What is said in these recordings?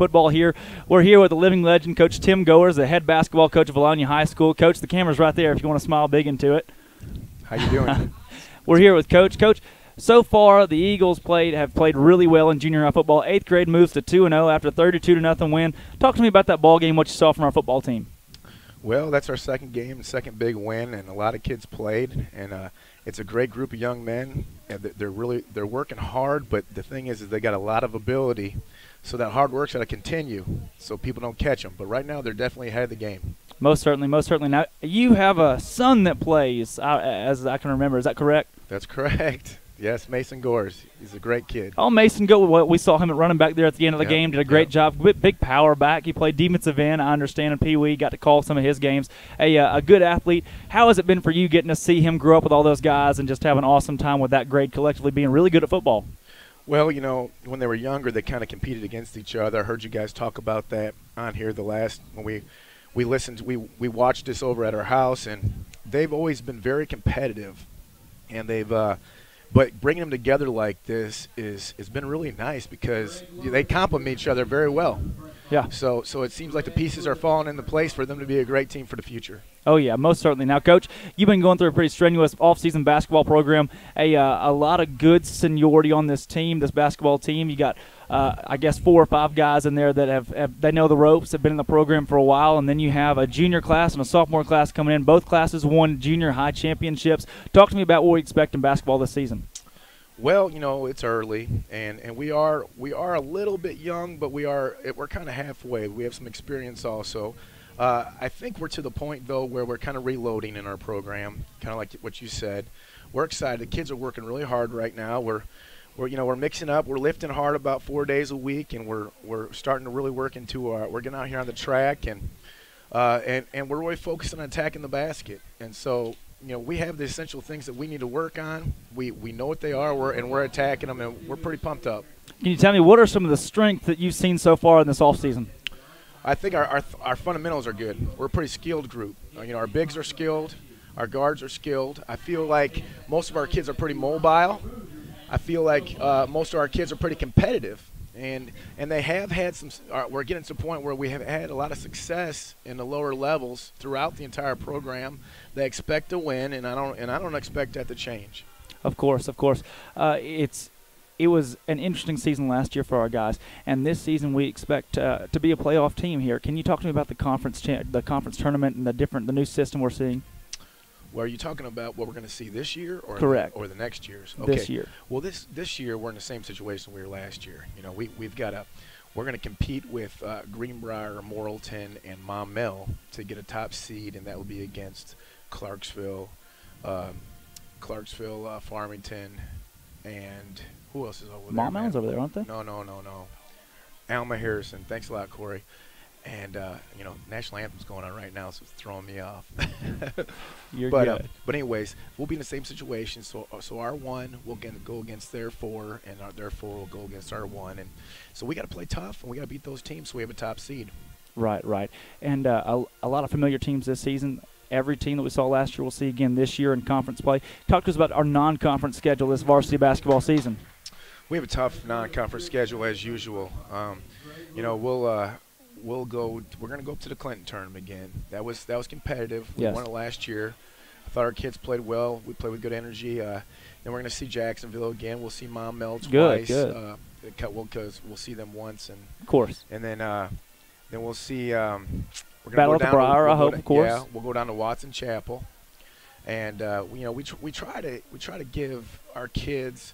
football here. We're here with the living legend, Coach Tim Goers, the head basketball coach of Vilonia High School. Coach, the camera's right there if you want to smile big into it. How you doing? We're here with Coach. Coach, so far the Eagles have played really well in junior high football. 8th grade moves to 2-0 after a 32-0 win. Talk to me about that ball game, what you saw from our football team. Well, that's our second game, second big win, and a lot of kids played, and it's a great group of young men, and they're working hard. But the thing is they got a lot of ability, so that hard work's got to continue, so people don't catch them. But right now, they're definitely ahead of the game. Most certainly, most certainly. Now you have a son that plays, as I can remember. Is that correct? That's correct. Yes, Mason Gores. He's a great kid. Oh, Mason we saw him running back there at the end of the game. Did a great job. Big power back. He played defensive end, I understand, in Pee Wee. Got to call some of his games. A good athlete. How has it been for you getting to see him grow up with all those guys and just have an awesome time with that grade collectively being really good at football? Well, you know, when they were younger, they kind of competed against each other. I heard you guys talk about that on here when we listened. We watched this over at our house, and they've always been very competitive, and but bringing them together like this has been really nice because they complement each other very well. Yeah. So it seems like the pieces are falling into place for them to be a great team for the future. Oh, yeah, most certainly. Now, Coach, you've been going through a pretty strenuous off-season basketball program. A lot of good seniority on this team, this basketball team. You got, I guess, 4 or 5 guys in there that they know the ropes, have been in the program for a while, and then you have a junior class and a sophomore class coming in. Both classes won junior high championships. Talk to me about what we expect in basketball this season. Well, you know, it's early, and we are a little bit young, but we're kind of halfway. We have some experience also. I think we're to the point, though, where we're kind of reloading in our program, kind of like what you said. We're excited. The kids are working really hard right now. We're mixing up. We're lifting hard about 4 days a week, and we're starting to really work into we're getting out here on the track, and we're really focused on attacking the basket. And so, you know, we have the essential things that we need to work on. We know what they are, we're attacking them, and we're pretty pumped up. Can you tell me what are some of the strengths that you've seen so far in this offseason? I think our fundamentals are good. We're a pretty skilled group. You know, our bigs are skilled. Our guards are skilled. I feel like most of our kids are pretty mobile. I feel like most of our kids are pretty competitive. And they have had we're getting to the point where we have had a lot of success in the lower levels throughout the entire program. They expect to win, and I don't expect that to change. Of course. It was an interesting season last year for our guys, and this season we expect to be a playoff team here. Can you talk to me about the conference tournament and the new system we're seeing? Well, are you talking about what we're going to see this year, or correct, or the next year's? Okay. This year. Well, this year we're in the same situation we were last year. You know, we're going to compete with Greenbrier, Morrilton, and Maumelle to get a top seed, and that will be against Clarksville, Farmington, and who else is over there? Maumelle's over there, aren't they? No. Alma Harrison. Thanks a lot, Corey. And, you know, national anthem's going on right now, so it's throwing me off. You're good. But anyways, we'll be in the same situation. So our 1 will go against their 4, and their 4 will go against our 1. And so we got to play tough, and we got to beat those teams so we have a top seed. Right. And a lot of familiar teams this season. Every team that we saw last year we'll see again this year in conference play. Talk to us about our non-conference schedule this varsity basketball season. We have a tough non-conference schedule as usual. You know, we're going to go up to the Clinton tournament again. That was competitive. We won it last year. I thought our kids played well. We played with good energy. Then we're going to see Jacksonville again. We'll see Maumelle twice. Good. Because we'll see them once, and of course. And then we'll see. We're Battle of the Briar, I hope, of course. Yeah, we'll go down to Watson Chapel, and you know, we try to give our kids,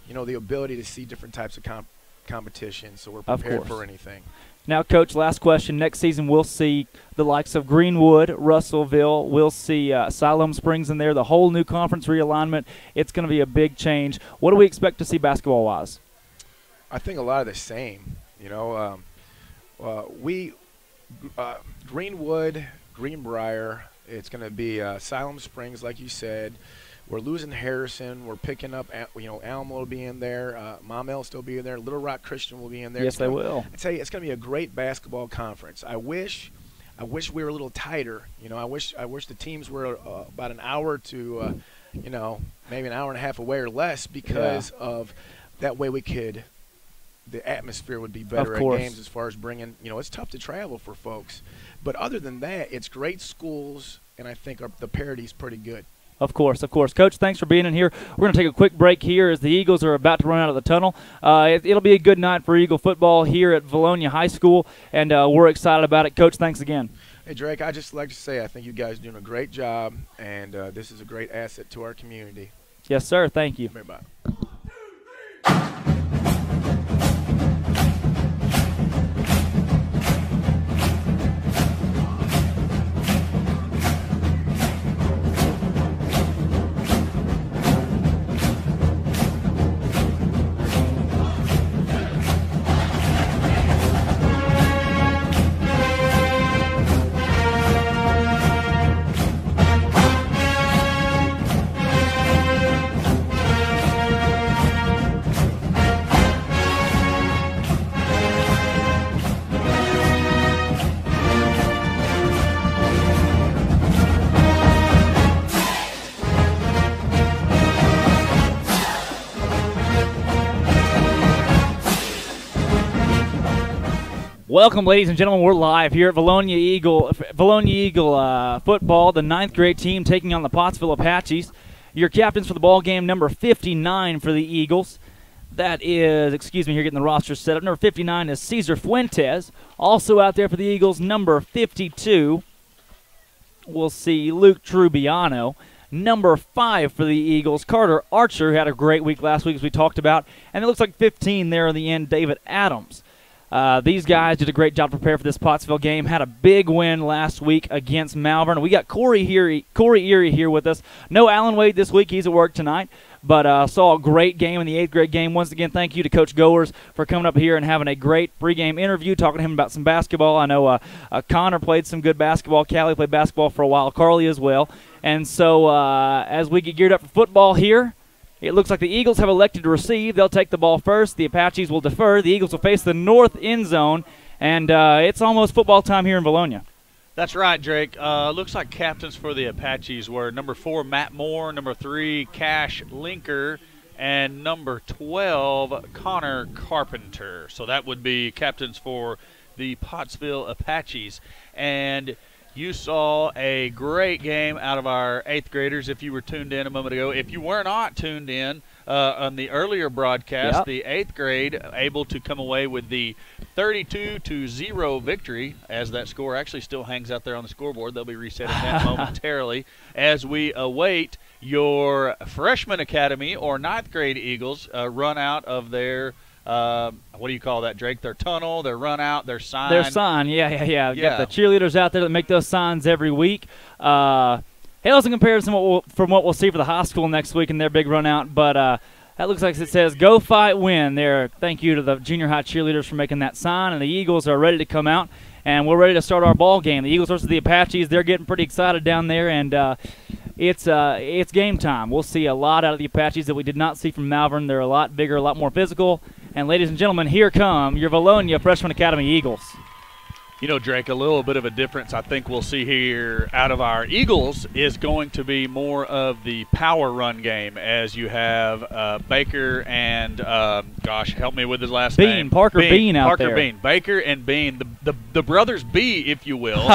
you know, the ability to see different types of competition, so we're prepared for anything. Now, Coach, last question. Next season we'll see the likes of Greenwood, Russellville. We'll see Siloam Springs in there, the whole new conference realignment. It's going to be a big change. What do we expect to see basketball-wise? I think a lot of the same. You know, Greenwood, Greenbrier, it's going to be Siloam Springs, like you said. We're losing Harrison. We're picking up, you know, Alma will be in there. Maumelle will still be in there. Little Rock Christian will be in there. Yes, they will. I tell you, it's going to be a great basketball conference. I wish we were a little tighter. You know, I wish the teams were about an hour to, you know, maybe an hour and a half away or less, because of that way we could the atmosphere would be better at games as far as bringing, it's tough to travel for folks. But other than that, it's great schools, and I think the parity's pretty good. Of course. Coach, thanks for being in here. We're going to take a quick break here as the Eagles are about to run out of the tunnel. It'll be a good night for Eagle football here at Vilonia High School, and we're excited about it. Coach, thanks again. Hey, Drake, I'd just like to say I think you guys are doing a great job, and this is a great asset to our community. Yes, sir. Thank you. Bye-bye. Welcome, ladies and gentlemen. We're live here at Vilonia Eagle football, the 9th grade team taking on the Pottsville Apaches. Your captains for the ball game, number 59 for the Eagles. That is, excuse me, here getting the roster set up. Number 59 is Cesar Fuentes. Also out there for the Eagles, number 52. We'll see Luke Trubiano. Number 5 for the Eagles, Carter Archer, who had a great week last week as we talked about. And it looks like 15 there in the end, David Adams. These guys did a great job to prepare for this Pottsville game. Had a big win last week against Malvern. We got Corey Erie here with us. No Alan Wade this week. He's at work tonight. But saw a great game in the 8th grade game. Once again, thank you to Coach Goers for coming up here and having a great pregame interview, talking to him about some basketball. I know Connor played some good basketball. Callie played basketball for a while. Carly as well. And so as we get geared up for football here, it looks like the Eagles have elected to receive. They'll take the ball first. The Apaches will defer. The Eagles will face the north end zone. And it's almost football time here in Vilonia. That's right, Drake. Looks like captains for the Apaches were number 4, Matt Moore, number 3, Cash Linker, and number 12, Connor Carpenter. So that would be captains for the Pottsville Apaches. And you saw a great game out of our 8th graders if you were tuned in a moment ago. If you were not tuned in on the earlier broadcast, the 8th grade able to come away with the 32-0 victory, as that score actually still hangs out there on the scoreboard. They'll be resetting that momentarily as we await your freshman academy or 9th grade Eagles run out of their what do you call that, Drake? Their tunnel, their run out, their sign. Their sign, yeah. Got the cheerleaders out there that make those signs every week. Hails in comparison from what we'll see for the high school next week in their big run out, but that looks like it says "Go Fight Win" there. Thank you to the junior high cheerleaders for making that sign, and the Eagles are ready to come out, and we're ready to start our ball game. The Eagles versus the Apaches, they're getting pretty excited down there, and it's game time. We'll see a lot out of the Apaches that we did not see from Malvern. They're a lot bigger, a lot more physical. And ladies and gentlemen, here come your Vilonia Freshman Academy Eagles. You know, Drake, a little bit of a difference I think we'll see here out of our Eagles is going to be more of the power run game, as you have Baker and, gosh, help me with his last name. Parker Bean out there. Parker Bean. Baker and Bean, the brothers B, if you will.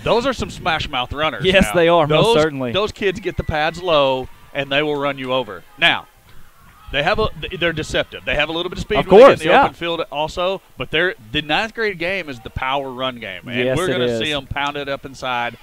Those are some smash mouth runners. Yes, now. they are, most certainly. Those kids get the pads low, and they will run you over. Now, they're deceptive. They have a little bit of speed of course, in the open field also, but the 9th grade game is the power run game, and we're going to see them pound it up inside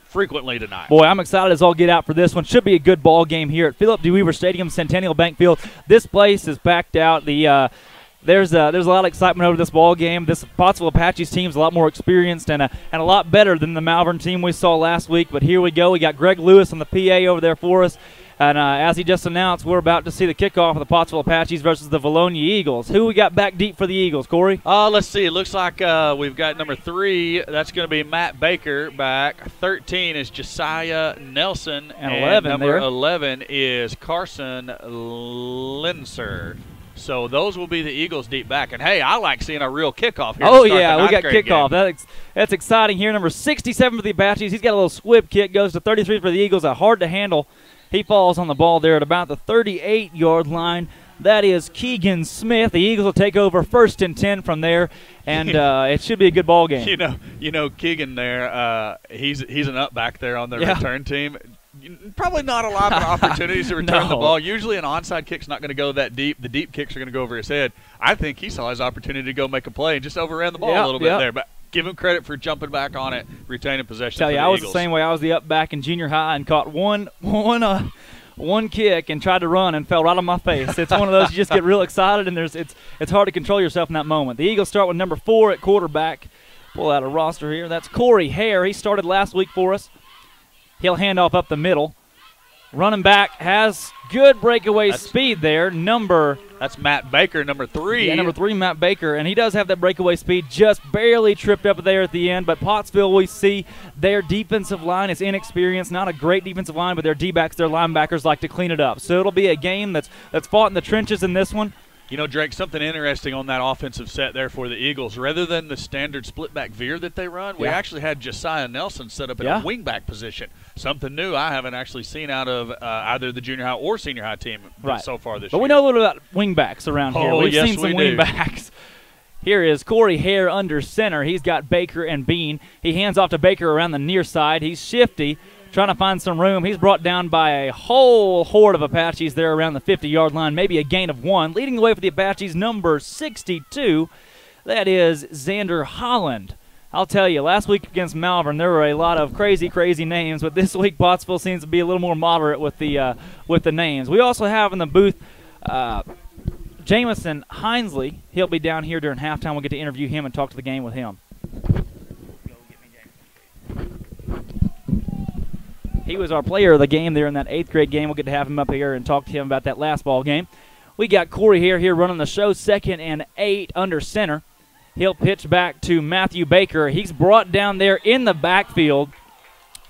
frequently tonight. Boy, I'm excited as all get out for this one. Should be a good ball game here at Philip D. Weaver Stadium, Centennial Bank Field. This place is packed out. There's a lot of excitement over this ball game. This Pottsville Apaches team is a lot more experienced and a lot better than the Malvern team we saw last week. But here we go. We got Greg Lewis on the PA over there for us. And as he just announced, we're about to see the kickoff of the Pottsville Apaches versus the Vilonia Eagles. Who we got back deep for the Eagles, Corey? Let's see. It looks like we've got number 3. That's going to be Matt Baker back. 13 is Josiah Nelson. And number 11 is Carson Linser. So those will be the Eagles deep back. And, hey, I like seeing a real kickoff here. Oh, yeah, we got kickoff. That's exciting here. Number 67 for the Apaches. He's got a little squib kick. Goes to 33 for the Eagles. Hard to handle. He falls on the ball there at about the 38-yard line. That is Keegan Smith. The Eagles will take over 1st and 10 from there, and it should be a good ball game. You know, Keegan there. He's an up back there on the return team. Probably not a lot of opportunities to return the ball. Usually an onside kick's not going to go that deep. The deep kicks are going to go over his head. I think he saw his opportunity to go make a play and just overran the ball a little bit there. But give him credit for jumping back on it, retaining possession. Tell you, I was Eagles. the same way. I was the up back in junior high and caught one kick and tried to run and fell right on my face. It's one of those you just get real excited and it's hard to control yourself in that moment. The Eagles start with number 4 at quarterback. Pull out a roster here. That's Corey Hare. He started last week for us. He'll hand off up the middle. Running back has good breakaway speed there. That's Matt Baker, number 3. Yeah, number 3, Matt Baker. And he does have that breakaway speed, just barely tripped up there at the end. But Pottsville, we see their defensive line is inexperienced. Not a great defensive line, but their D-backs, their linebackers like to clean it up. So it'll be a game that's fought in the trenches in this one. You know, Drake, something interesting on that offensive set there for the Eagles. Rather than the standard split-back veer that they run, we actually had Josiah Nelson set up in a wing-back position. Something new I haven't actually seen out of either the junior high or senior high team so far this year. But we know a little about wing-backs around here. We've seen some wing-backs. Here is Corey Hare under center. He's got Baker and Bean. He hands off to Baker around the near side. He's shifty, trying to find some room. He's brought down by a whole horde of Apaches there around the 50-yard line, maybe a gain of 1. Leading the way for the Apaches, number 62. That is Xander Holland. I'll tell you, last week against Malvern, there were a lot of crazy, crazy names, but this week Pottsville seems to be a little more moderate with the names. We also have in the booth Jamison Hinesley. He'll be down here during halftime. We'll get to interview him and talk to the game with him. He was our player of the game there in that 8th grade game. We'll get to have him up here and talk to him about that last ball game. We got Corey Hare here running the show, 2nd and 8 under center. He'll pitch back to Matthew Baker. He's brought down there in the backfield.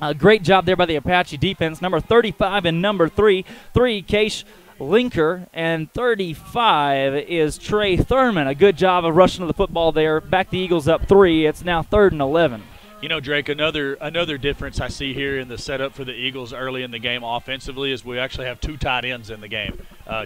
A great job there by the Apache defense. Number 35 and number 3. 3, Case Linker, and 35 is Trey Thurman. A good job of rushing to the football there. Back the Eagles up 3. It's now 3rd and 11. You know, Drake, another difference I see here in the setup for the Eagles early in the game offensively is we actually have 2 tight ends in the game.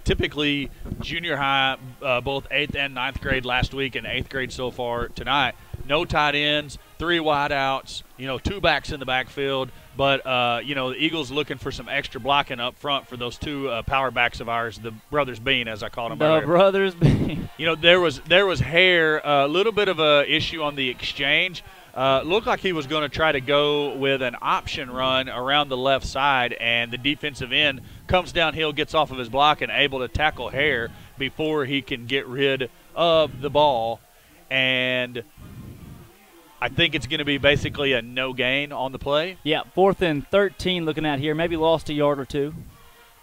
Typically, junior high, both 8th and 9th grade last week and 8th grade so far tonight, no tight ends, 3 wideouts, 2 backs in the backfield. But, the Eagles looking for some extra blocking up front for those 2 power backs of ours, the Brothers Bean, as I called them earlier. The Brothers Bean. There was Hare, a little bit of a issue on the exchange. Looked like he was going to try to go with an option run around the left side, and the defensive end comes downhill, gets off of his block, and able to tackle Hare before he can get rid of the ball. And I think it's going to be basically a no gain on the play. Yeah, 4th and 13 looking at here. Maybe lost a yard or 2.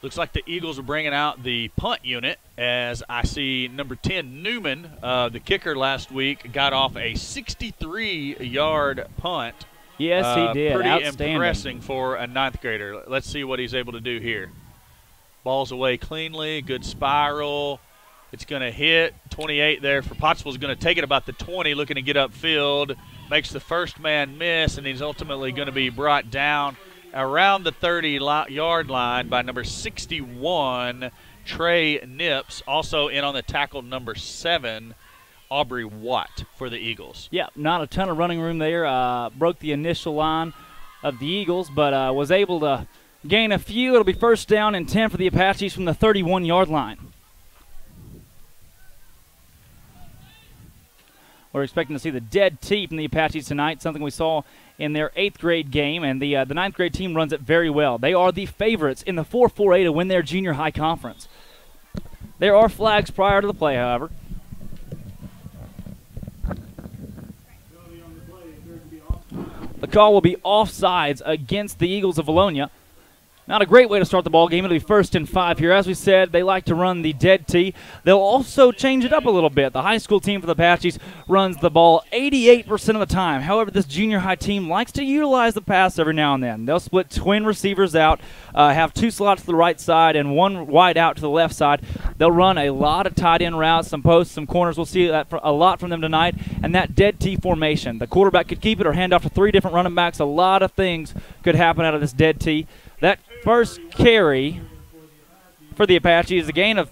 Looks like the Eagles are bringing out the punt unit as I see number 10, Newman, the kicker last week, got off a 63-yard punt. Yes, he did. Pretty Outstanding. impressive for a 9th grader. Let's see what he's able to do here. Ball's away cleanly, good spiral. It's going to hit 28 there for Pottsville's going to take it about the 20, looking to get upfield. Makes the first man miss, and he's ultimately going to be brought down around the 30-yard line by number 61, Trey Nips. Also in on the tackle, number 7, Aubrey Watt for the Eagles. Yeah, not a ton of running room there. Broke the initial line of the Eagles, but was able to gain a few. It'll be 1st down and 10 for the Apaches from the 31-yard line. We're expecting to see the dead tee from the Apaches tonight, something we saw in their 8th grade game, and the 9th grade team runs it very well. They are the favorites in the 4-4A to win their junior high conference. There are flags prior to the play, however. The call will be offsides against the Eagles of Vilonia. Not a great way to start the ball game. It'll be 1st and 5 here. As we said, they like to run the dead tee. They'll also change it up a little bit. The high school team for the Apaches runs the ball 88% of the time. However, this junior high team likes to utilize the pass every now and then. They'll split twin receivers out, have 2 slots to the right side and 1 wide out to the left side. They'll run a lot of tight end routes, some posts, some corners. We'll see that a lot from them tonight. And that dead tee formation. The quarterback could keep it or hand off to 3 different running backs. A lot of things could happen out of this dead tee. That first carry for the Apache is a gain of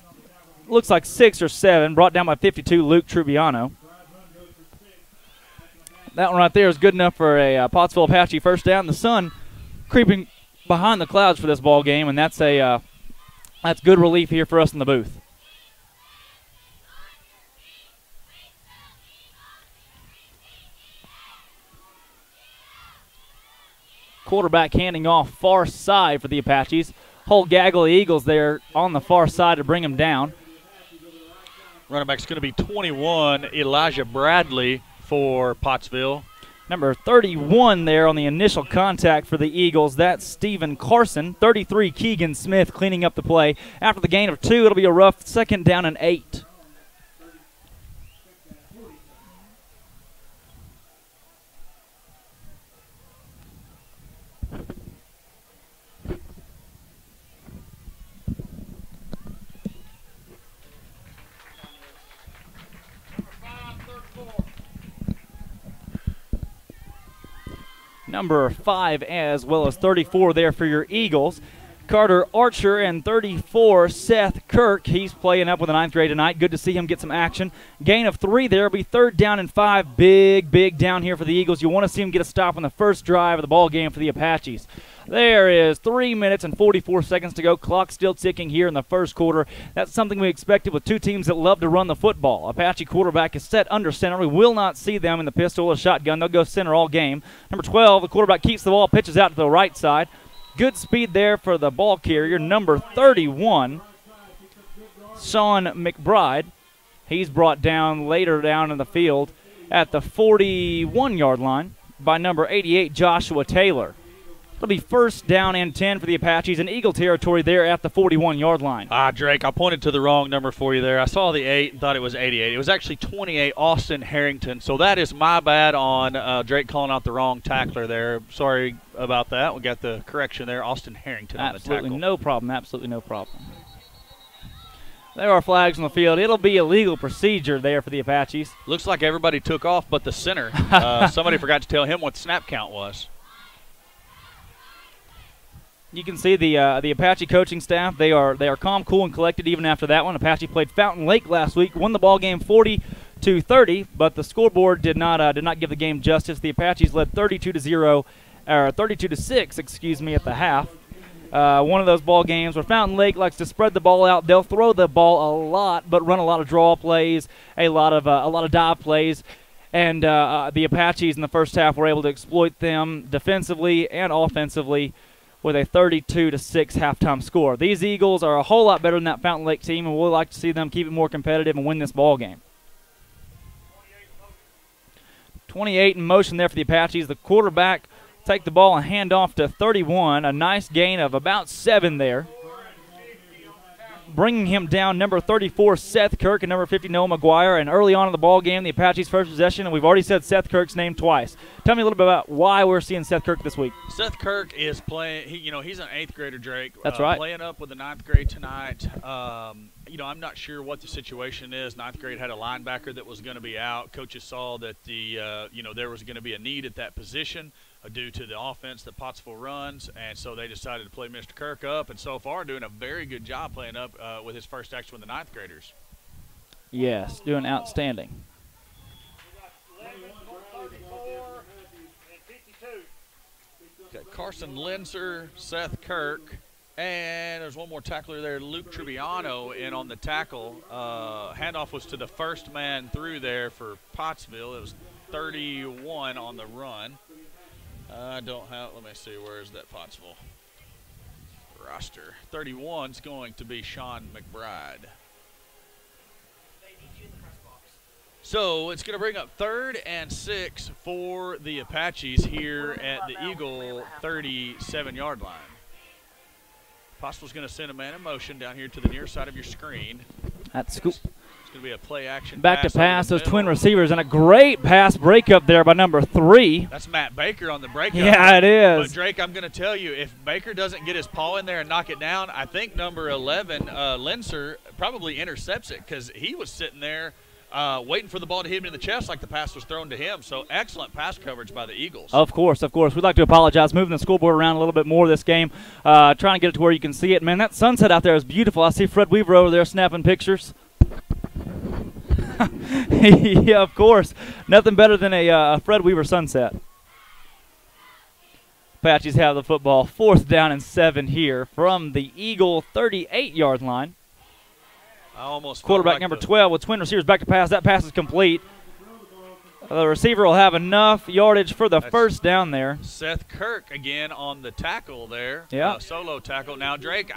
looks like 6 or 7, brought down by 52, Luke Trubiano. That one right there is good enough for a Pottsville Apache first down. The sun creeping behind the clouds for this ball game, and that's good relief here for us in the booth. Quarterback handing off far side for the Apaches. Whole gaggle of Eagles there on the far side to bring him down. Running back's going to be 21, Elijah Bradley for Pottsville. Number 31 there on the initial contact for the Eagles. That's Stephen Carson. 33, Keegan Smith cleaning up the play. After the gain of 2, it'll be a rough 2nd down and 8. Number 5 as well as 34 there for your Eagles. Carter Archer and 34, Seth Kirk. He's playing up with the 9th grade tonight. Good to see him get some action. Gain of 3 there. It'll be 3rd down and 5. Big down here for the Eagles. You want to see him get a stop on the first drive of the ball game for the Apaches. There is 3 minutes and 44 seconds to go. Clock still ticking here in the first quarter. That's something we expected with two teams that love to run the football. Apache quarterback is set under center. We will not see them in the pistol or shotgun. They'll go center all game. Number 12, the quarterback keeps the ball, pitches out to the right side. Good speed there for the ball carrier, number 31, Sean McBride. He's brought down later down in the field at the 41-yard line by number 88, Joshua Taylor. It'll be 1st down and 10 for the Apaches in Eagle territory there at the 41-yard line. Drake, I pointed to the wrong number for you there. I saw the 8 and thought it was 88. It was actually 28, Austin Harrington. So that is my bad on Drake calling out the wrong tackler there. Sorry about that. We got the correction there. Austin Harrington on the tackle. Absolutely no problem. Absolutely no problem. There are flags on the field. It'll be a legal procedure there for the Apaches. Looks like everybody took off but the center. Somebody forgot to tell him what the snap count was. You can see the Apache coaching staff. They are calm, cool, and collected even after that one. Apache played Fountain Lake last week, won the ball game 40-30, but the scoreboard did not give the game justice. The Apaches led 32-6, excuse me, at the half. One of those ball games where Fountain Lake likes to spread the ball out. They'll throw the ball a lot, but run a lot of draw plays, a lot of dive plays. And the Apaches in the first half were able to exploit them defensively and offensively with a 32-6 halftime score. These Eagles are a whole lot better than that Fountain Lake team, and we'll like to see them keep it more competitive and win this ball game. 28 in motion there for the Apaches. The quarterback take the ball and hand off to 31. A nice gain of about 7 there. Bringing him down, number 34, Seth Kirk, and number 50, Noah McGuire. And early on in the ball game, the Apaches' first possession, and we've already said Seth Kirk's name twice. Tell me a little bit about why we're seeing Seth Kirk this week. Seth Kirk is playing. He's an 8th grader, Drake. That's right. Playing up with the 9th grade tonight. I'm not sure what the situation is. 9th grade had a linebacker that was going to be out. Coaches saw that there was going to be a need at that position due to the offense that Pottsville runs, and so they decided to play Mr. Kirk up, and so far doing a very good job playing up with his first action with the 9th graders. Yes, doing outstanding. Got Carson Linser, Seth Kirk, and there's one more tackler there, Luke Trubiano, in on the tackle. Handoff was to the first man through there for Pottsville. It was 31 on the run. Let me see, where is that Pottsville roster? 31's going to be Sean McBride. So it's going to bring up 3rd and 6 for the Apaches here at the Eagle 37-yard line. Pottsville's going to send a man in motion down here to the near side of your screen. That's cool. It's going to be a play action back to pass those twin receivers, and a great pass breakup there by number 3. That's Matt Baker on the breakup. Yeah, it is. But Drake, I'm going to tell you, if Baker doesn't get his paw in there and knock it down, I think number 11, Linser, probably intercepts it because he was sitting there waiting for the ball to hit him in the chest like the pass was thrown to him. So excellent pass coverage by the Eagles. Of course. We'd like to apologize, moving the scoreboard around a little bit more this game, trying to get it to where you can see it. Man, that sunset out there is beautiful. I see Fred Weaver over there snapping pictures. Yeah, of course. Nothing better than a Fred Weaver sunset. Apaches have the football, 4th down and 7 here from the Eagle 38-yard line. Quarterback number 12 with twin receivers back to pass. That pass is complete. The receiver will have enough yardage for the first down there. Seth Kirk again on the tackle there. Yeah. Solo tackle. Now, Drake,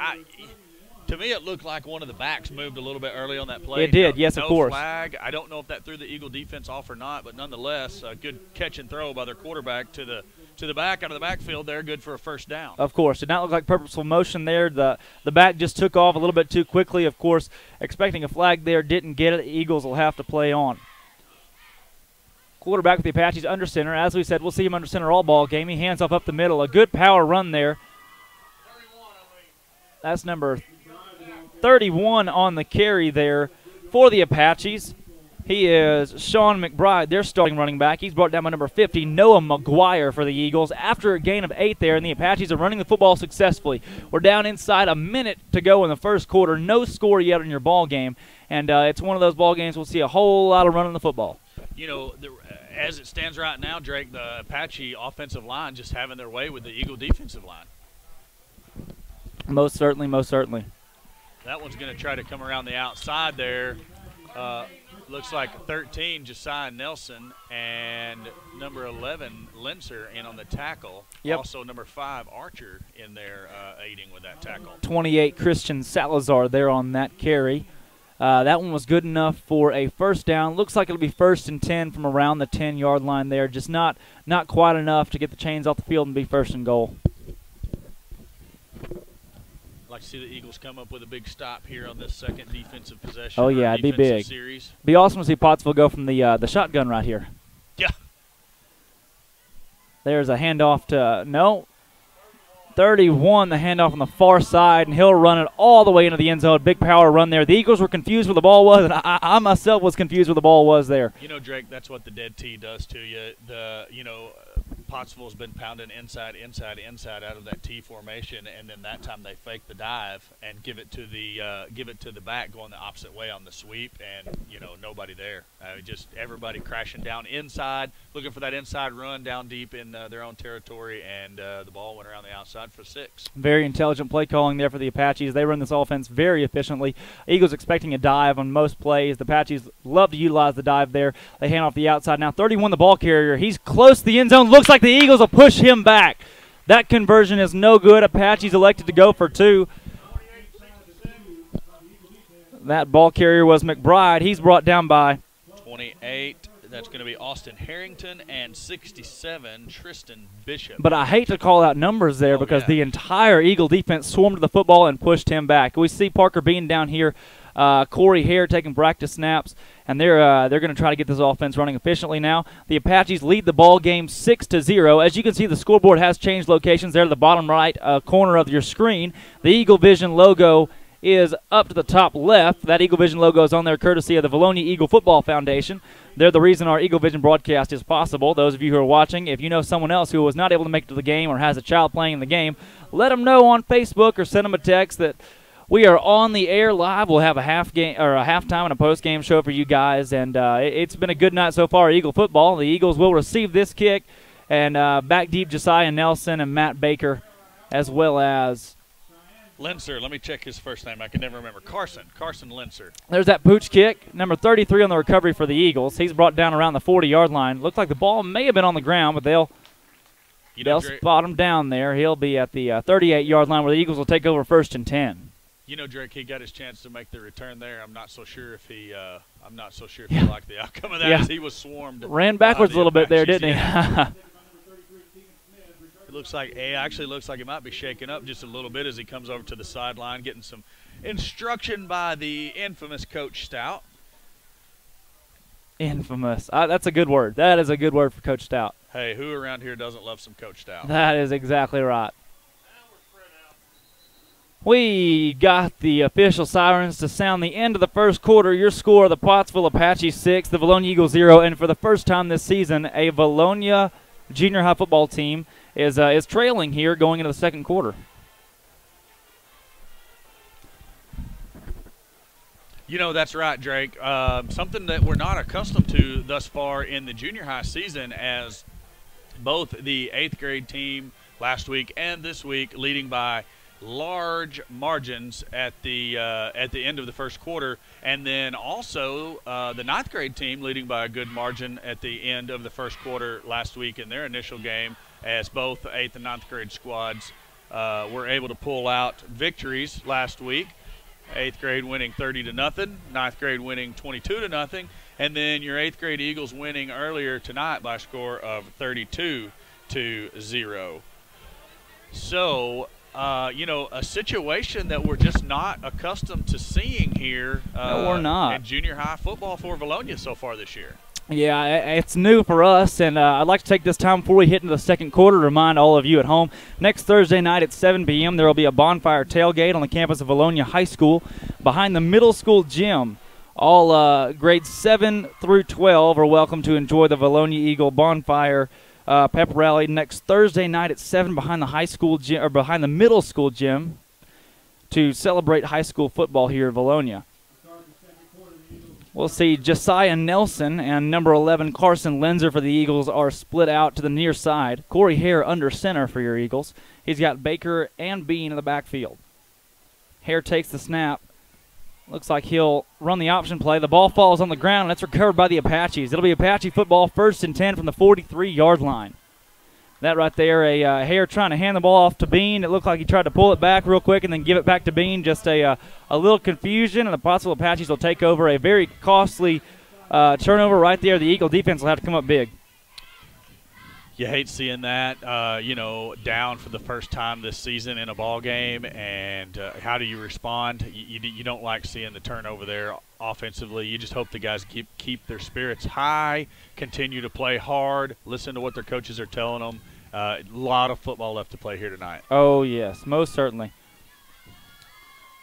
to me it looked like one of the backs moved a little bit early on that play. It did, yes, of course. No flag. I don't know if that threw the Eagle defense off or not, but nonetheless, a good catch and throw by their quarterback to the back out of the backfield there, good for a first down. Of course. Did not look like purposeful motion there. The back just took off a little bit too quickly. Of course, expecting a flag there, didn't get it. The Eagles will have to play on. Quarterback with the Apaches under center. As we said, we'll see him under center all ball game. He hands off up the middle. A good power run there. That's number 31 on the carry there for the Apaches. He is Sean McBride, their starting running back. He's brought down by number 50, Noah McGuire for the Eagles. After a gain of 8 there, and the Apaches are running the football successfully. We're down inside a minute to go in the first quarter. No score yet in your ball game, and it's one of those ball games we'll see a whole lot of running the football. You know, as it stands right now, Drake, the Apache offensive line just having their way with the Eagle defensive line. Most certainly, most certainly. That one's going to try to come around the outside there. Looks like 13, Josiah Nelson, and number 11, Linser, in on the tackle. Yep. Also number 5, Archer, in there aiding with that tackle. 28, Christian Salazar there on that carry. That one was good enough for a first down. Looks like it'll be 1st and 10 from around the 10-yard line there. Just not quite enough to get the chains off the field and be 1st and goal. Like to see the Eagles come up with a big stop here on this second defensive possession. Oh, yeah, it'd be big. Series. Be awesome to see Pottsville go from the shotgun right here. Yeah. There's a handoff to, 31, the handoff on the far side, and he'll run it all the way into the end zone. Big power run there. The Eagles were confused where the ball was, and I myself was confused where the ball was there. You know, Drake, that's what the dead tee does to you. Pottsville's been pounding inside out of that T formation, and then that time they fake the dive and give it to the back going the opposite way on the sweep, and nobody there. Just everybody crashing down inside, looking for that inside run down deep in their own territory, and the ball went around the outside for 6. Very intelligent play calling there for the Apaches. They run this offense very efficiently. Eagles expecting a dive on most plays. The Apaches love to utilize the dive there. They hand off the outside. Now 31, the ball carrier. He's close to the end zone. Looks like the Eagles will push him back. That conversion is no good. Apaches elected to go for 2. That ball carrier was McBride. He's brought down by 28. That's going to be Austin Harrington, and 67, Tristan Bishop. But I hate to call out numbers there because the entire Eagle defense swarmed to the football and pushed him back. We see Parker Bean down here, Corey Hare taking practice snaps, and they're going to try to get this offense running efficiently now. The Apaches lead the ball game 6-0. As you can see, the scoreboard has changed locations there to the bottom right corner of your screen. The Eagle Vision logo is up to the top left. That Eagle Vision logo is on there courtesy of the Vilonia Eagle Football Foundation. They're the reason our Eagle Vision broadcast is possible. Those of you who are watching, if you know someone else who was not able to make it to the game or has a child playing in the game, let them know on Facebook or send them a text that we are on the air live. We'll have a halftime and a post-game show for you guys, and it's been a good night so far, Eagle football. The Eagles will receive this kick, and back deep Josiah Nelson and Matt Baker, as well as Linser, let me check his first name. I can never remember. Carson Linser. There's that pooch kick. Number 33 on the recovery for the Eagles. He's brought down around the 40-yard line. Looked like the ball may have been on the ground, but they'll spot him down there. He'll be at the 38-yard line where the Eagles will take over 1st and 10. You know, Drake, he got his chance to make the return there. I'm not so sure if he liked the outcome of that as he was swarmed. Ran backwards a little bit there, didn't he? It actually looks like he might be shaken up just a little bit as he comes over to the sideline, getting some instruction by the infamous Coach Stout. Infamous. That's a good word. That is a good word for Coach Stout. Hey, who around here doesn't love some Coach Stout? That is exactly right. We got the official sirens to sound the end of the first quarter. Your score, the Pottsville Apache 6, the Vilonia Eagles 0, and for the first time this season, a Vilonia junior high football team is trailing here going into the second quarter. You know, that's right, Drake. Something that we're not accustomed to thus far in the junior high season, as both the 8th grade team last week and this week leading by large margins at the end of the first quarter, and then also the 9th grade team leading by a good margin at the end of the first quarter last week in their initial game, as both the 8th and 9th grade squads were able to pull out victories last week. 8th grade winning 30-0, 9th grade winning 22-0, and then your 8th grade Eagles winning earlier tonight by a score of 32-0. So, you know, a situation that we're just not accustomed to seeing here no, we're not. in junior high football for Vilonia so far this year. Yeah, it's new for us, and I'd like to take this time before we hit into the second quarter to remind all of you at home, next Thursday night at 7 p.m. there will be a bonfire tailgate on the campus of Vilonia High School behind the middle school gym. All grades 7 through 12 are welcome to enjoy the Vilonia Eagle bonfire pep rally next Thursday night at 7 behind the high school gym, or behind the middle school gym, to celebrate high school football here at Vilonia. We'll see Josiah Nelson and number 11 Carson Lenzer for the Eagles are split out to the near side. Corey Hare under center for your Eagles. He's got Baker and Bean in the backfield. Hare takes the snap. Looks like he'll run the option play. The ball falls on the ground, and it's recovered by the Apaches. It'll be Apache football, 1st and 10 from the 43-yard line. That right there, Hare trying to hand the ball off to Bean. It looked like he tried to pull it back real quick and then give it back to Bean. Just a little confusion, and the Pottsville Apaches will take over. A very costly turnover right there. The Eagle defense will have to come up big. You hate seeing that, you know, down for the first time this season in a ball game, and how do you respond? You don't like seeing the turnover there offensively. You just hope the guys keep their spirits high, continue to play hard, listen to what their coaches are telling them. A lot of football left to play here tonight. Oh, yes, most certainly.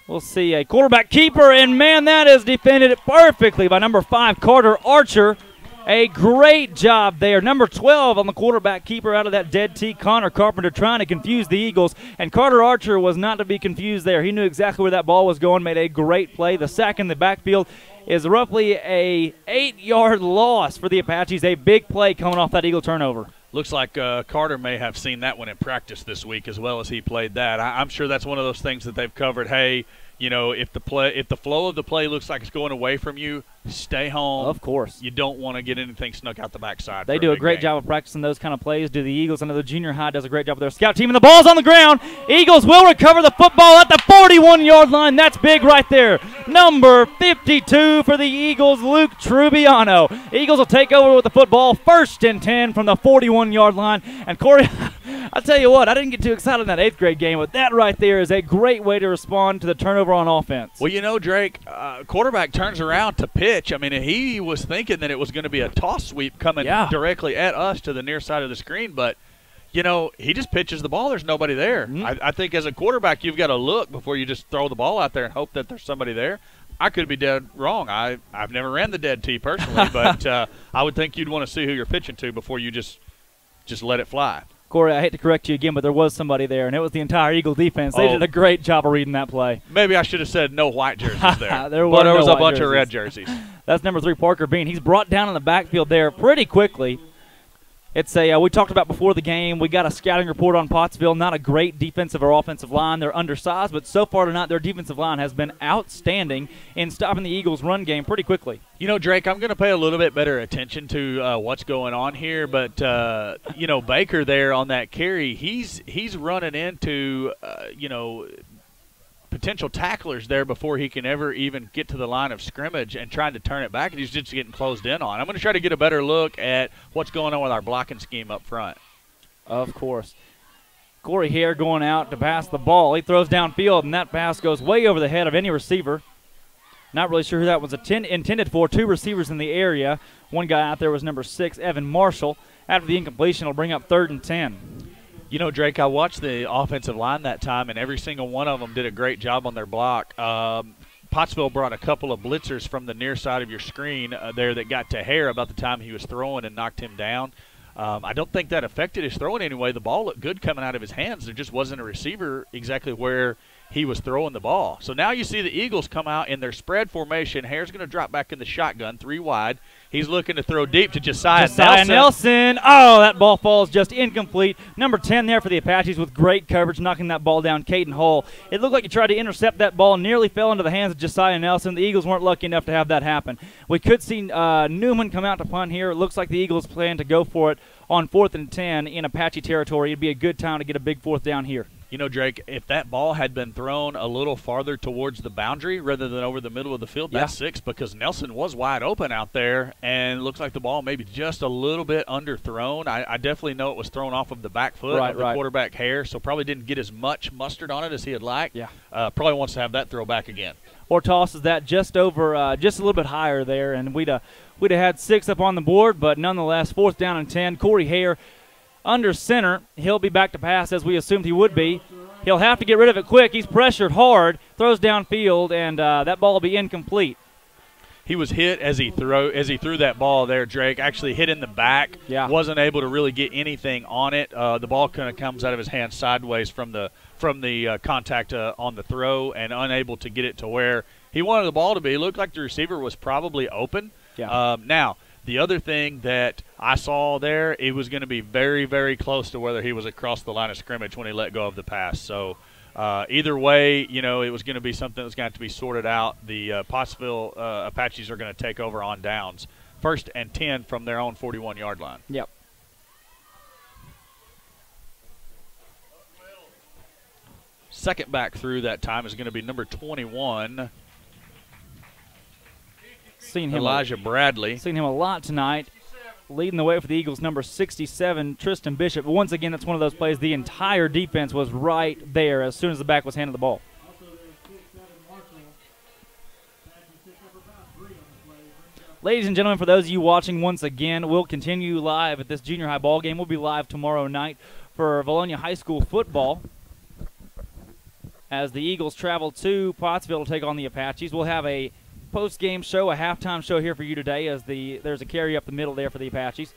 We'll see a quarterback keeper, and, man, that is defended perfectly by number 5, Carter Archer. A great job there. Number 12 on the quarterback keeper out of that dead tee, Connor Carpenter, trying to confuse the Eagles. And Carter Archer was not to be confused there. He knew exactly where that ball was going, made a great play. The sack in the backfield is roughly a 8-yard loss for the Apaches. A big play coming off that Eagle turnover. Looks like Carter may have seen that one in practice this week as well as he played that. I'm sure that's one of those things that they've covered. Hey, you know, if the flow of the play looks like it's going away from you, stay home. Of course. You don't want to get anything snuck out the backside. They do a great job of practicing those kind of plays. Do the Eagles? I know the junior high does a great job with their scout team. And the ball's on the ground. Eagles will recover the football at the 41-yard line. That's big right there. Number 52 for the Eagles, Luke Trubiano. Eagles will take over with the football, 1st and 10 from the 41-yard line. And Corey, I'll tell you what, I didn't get too excited in that 8th grade game, but that right there is a great way to respond to the turnover on offense. Well, you know, Drake, quarterback turns around to pitch. I mean, he was thinking that it was going to be a toss sweep coming directly at us to the near side of the screen, but, you know, he just pitches the ball. There's nobody there. Mm-hmm. I think as a quarterback, you've got to look before you just throw the ball out there and hope that there's somebody there. I could be dead wrong. I've never ran the dead tee personally, but I would think you'd want to see who you're pitching to before you just let it fly. Corey, I hate to correct you again, but there was somebody there, and it was the entire Eagle defense. They did a great job of reading that play. Maybe I should have said no white jerseys there. there was no a bunch jerseys. of red jerseys. That's number 3, Parker Bean. He's brought down in the backfield there pretty quickly. It's we talked about before the game, we got a scouting report on Pottsville. Not a great defensive or offensive line. They're undersized, but so far tonight their defensive line has been outstanding in stopping the Eagles' run game pretty quickly. You know, Drake, I'm going to pay a little bit better attention to what's going on here, but, you know, Baker there on that carry, he's running into, you know, potential tacklers there before he can ever even get to the line of scrimmage and trying to turn it back, and he's just getting closed in on. I'm going to try to get a better look at what's going on with our blocking scheme up front. Of course. Corey Hare going out to pass the ball. He throws downfield, and that pass goes way over the head of any receiver. Not really sure who that was intended for. 2 receivers in the area. One guy out there was number 6, Evan Marshall. After the incompletion, it'll bring up 3rd and 10. You know, Drake, I watched the offensive line that time, and every single one of them did a great job on their block. Pottsville brought a couple of blitzers from the near side of your screen there that got to Hare about the time he was throwing and knocked him down. I don't think that affected his throwing anyway. The ball looked good coming out of his hands. There just wasn't a receiver exactly where he was throwing the ball. So now you see the Eagles come out in their spread formation. Hare's going to drop back in the shotgun, 3 wide. He's looking to throw deep to Josiah Nelson. Oh, that ball falls just incomplete. Number 10 there for the Apaches with great coverage, knocking that ball down, Caden Hull. It looked like he tried to intercept that ball, nearly fell into the hands of Josiah Nelson. The Eagles weren't lucky enough to have that happen. We could see Newman come out to punt here. It looks like the Eagles plan to go for it on 4th and 10 in Apache territory. It'd be a good time to get a big 4th down here. You know, Drake, if that ball had been thrown a little farther towards the boundary rather than over the middle of the field, that's 6, because Nelson was wide open out there, and it looks like the ball maybe just a little bit underthrown. I definitely know it was thrown off of the back foot of the quarterback Hare, so probably didn't get as much mustard on it as he had liked. Yeah. Probably wants to have that throw back again. Or tosses that just over, just a little bit higher there, and we'd have had 6 up on the board, but nonetheless, 4th down and 10. Corey Hare under center. He'll be back to pass as we assumed he would be. He'll have to get rid of it quick. He's pressured hard, throws downfield, and that ball will be incomplete. He was hit as he threw that ball there, Drake. Actually hit in the back. Yeah. Wasn't able to really get anything on it. The ball kind of comes out of his hand sideways from the contact on the throw, and unable to get it to where he wanted the ball to be. It looked like the receiver was probably open. Yeah. Now, the other thing that I saw there, it was going to be very, very close to whether he was across the line of scrimmage when he let go of the pass. So either way, you know, it was going to be something that's going to have to be sorted out. The Pottsville Apaches are going to take over on downs. 1st and 10 from their own 41-yard line. Yep. Second back through that time is going to be number 21. Elijah Bradley. Seen him a lot tonight. Leading the way for the Eagles, number 67, Tristan Bishop. But once again, that's one of those plays. The entire defense was right there as soon as the back was handed the ball. Ladies and gentlemen, for those of you watching once again, we'll continue live at this junior high ball game. We'll be live tomorrow night for Vilonia High School football as the Eagles travel to Pottsville to take on the Apaches. We'll have a post-game show, a halftime show here for you today as there's a carry up the middle there for the Apaches.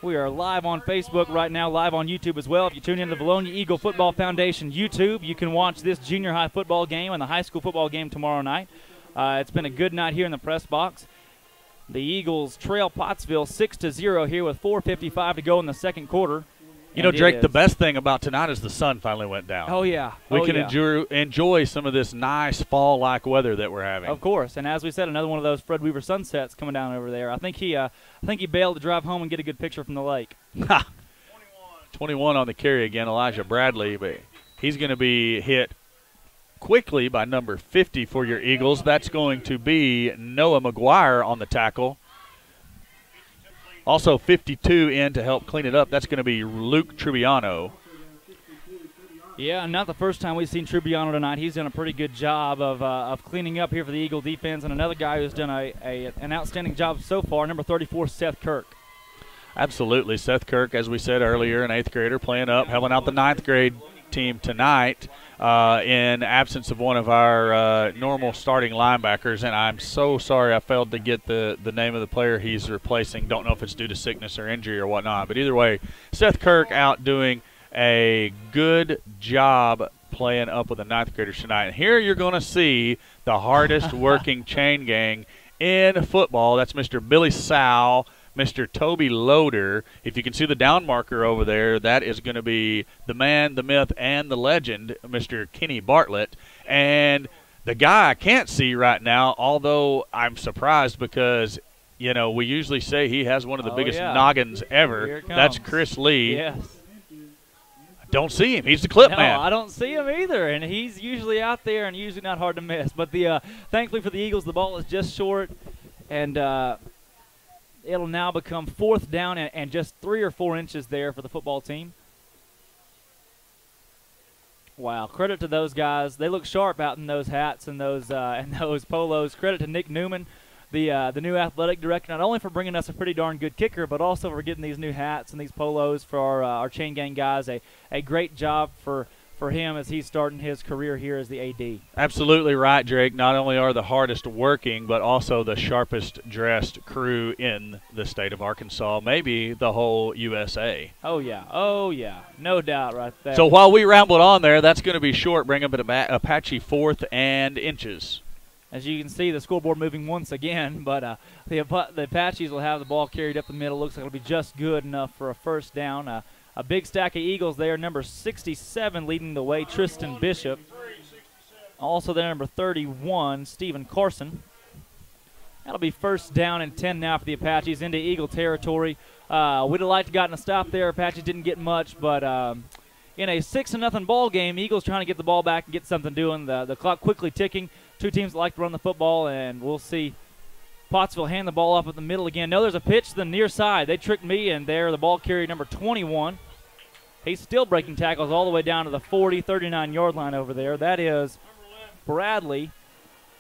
We are live on Facebook right now, live on YouTube as well. If you tune in to the Vilonia Eagle Football Foundation YouTube, you can watch this junior high football game and the high school football game tomorrow night. It's been a good night here in the press box. The Eagles trail Pottsville 6-0 here with 4:55 to go in the second quarter. You know, Drake, the best thing about tonight is the sun finally went down. Oh, yeah. We can enjoy some of this nice fall-like weather that we're having. Of course. And as we said, another one of those Fred Weaver sunsets coming down over there. I think he bailed to drive home and get a good picture from the lake. 21 on the carry again, Elijah Bradley. But he's going to be hit quickly by number 50 for your Eagles. That's going to be Noah McGuire on the tackle. Also 52 in to help clean it up. That's going to be Luke Tribbiano. Yeah, not the first time we've seen Tribbiano tonight. He's done a pretty good job of cleaning up here for the Eagle defense. And another guy who's done an outstanding job so far, number 34, Seth Kirk. Absolutely. Seth Kirk, as we said earlier, an 8th grader playing up, helping out the 9th grade team tonight in absence of one of our normal starting linebackers. And I'm so sorry I failed to get the name of the player he's replacing. Don't know if it's due to sickness or injury or whatnot. But either way, Seth Kirk out doing a good job playing up with the 9th graders tonight. And here you're going to see the hardest working chain gang in football. That's Mr. Billy Sow, Mr. Toby Loader. If you can see the down marker over there, that is going to be the man, the myth, and the legend, Mr. Kenny Bartlett. And the guy I can't see right now, although I'm surprised because, you know, we usually say he has one of the biggest noggins ever. That's Chris Lee. Yes. Don't see him. He's the clip man. No, I don't see him either, and he's usually out there and usually not hard to miss. But thankfully for the Eagles, the ball is just short, and it'll now become 4th down and just 3 or 4 inches there for the football team. Wow, credit to those guys. They look sharp out in those hats and those polos. Credit to Nick Newman, the new athletic director, not only for bringing us a pretty darn good kicker, but also for getting these new hats and these polos for our chain gang guys. A great job for for him as he's starting his career here as the AD. Absolutely right, Drake. Not only are the hardest working, but also the sharpest dressed crew in the state of Arkansas, maybe the whole USA. Oh, yeah, no doubt right there. So while we rambled on there, that's going to be short. Bring up an Apache 4th and inches. As you can see, the scoreboard moving once again, but the Apaches will have the ball carried up the middle. Looks like it'll be just good enough for a first down. A big stack of Eagles there. Number 67 leading the way, Tristan Bishop. Also there, number 31, Stephen Carson. That'll be first down and 10 now for the Apaches into Eagle territory. We'd have liked to gotten a stop there. Apaches didn't get much, but in a 6-0 ball game, Eagles trying to get the ball back and get something doing. The clock quickly ticking. Two teams like to run the football, and we'll see Pottsville hand the ball off at the middle again. No, there's a pitch to the near side. They tricked me, and there the ball carrier, number 21. He's still breaking tackles all the way down to the 40, 39-yard line over there. That is Bradley.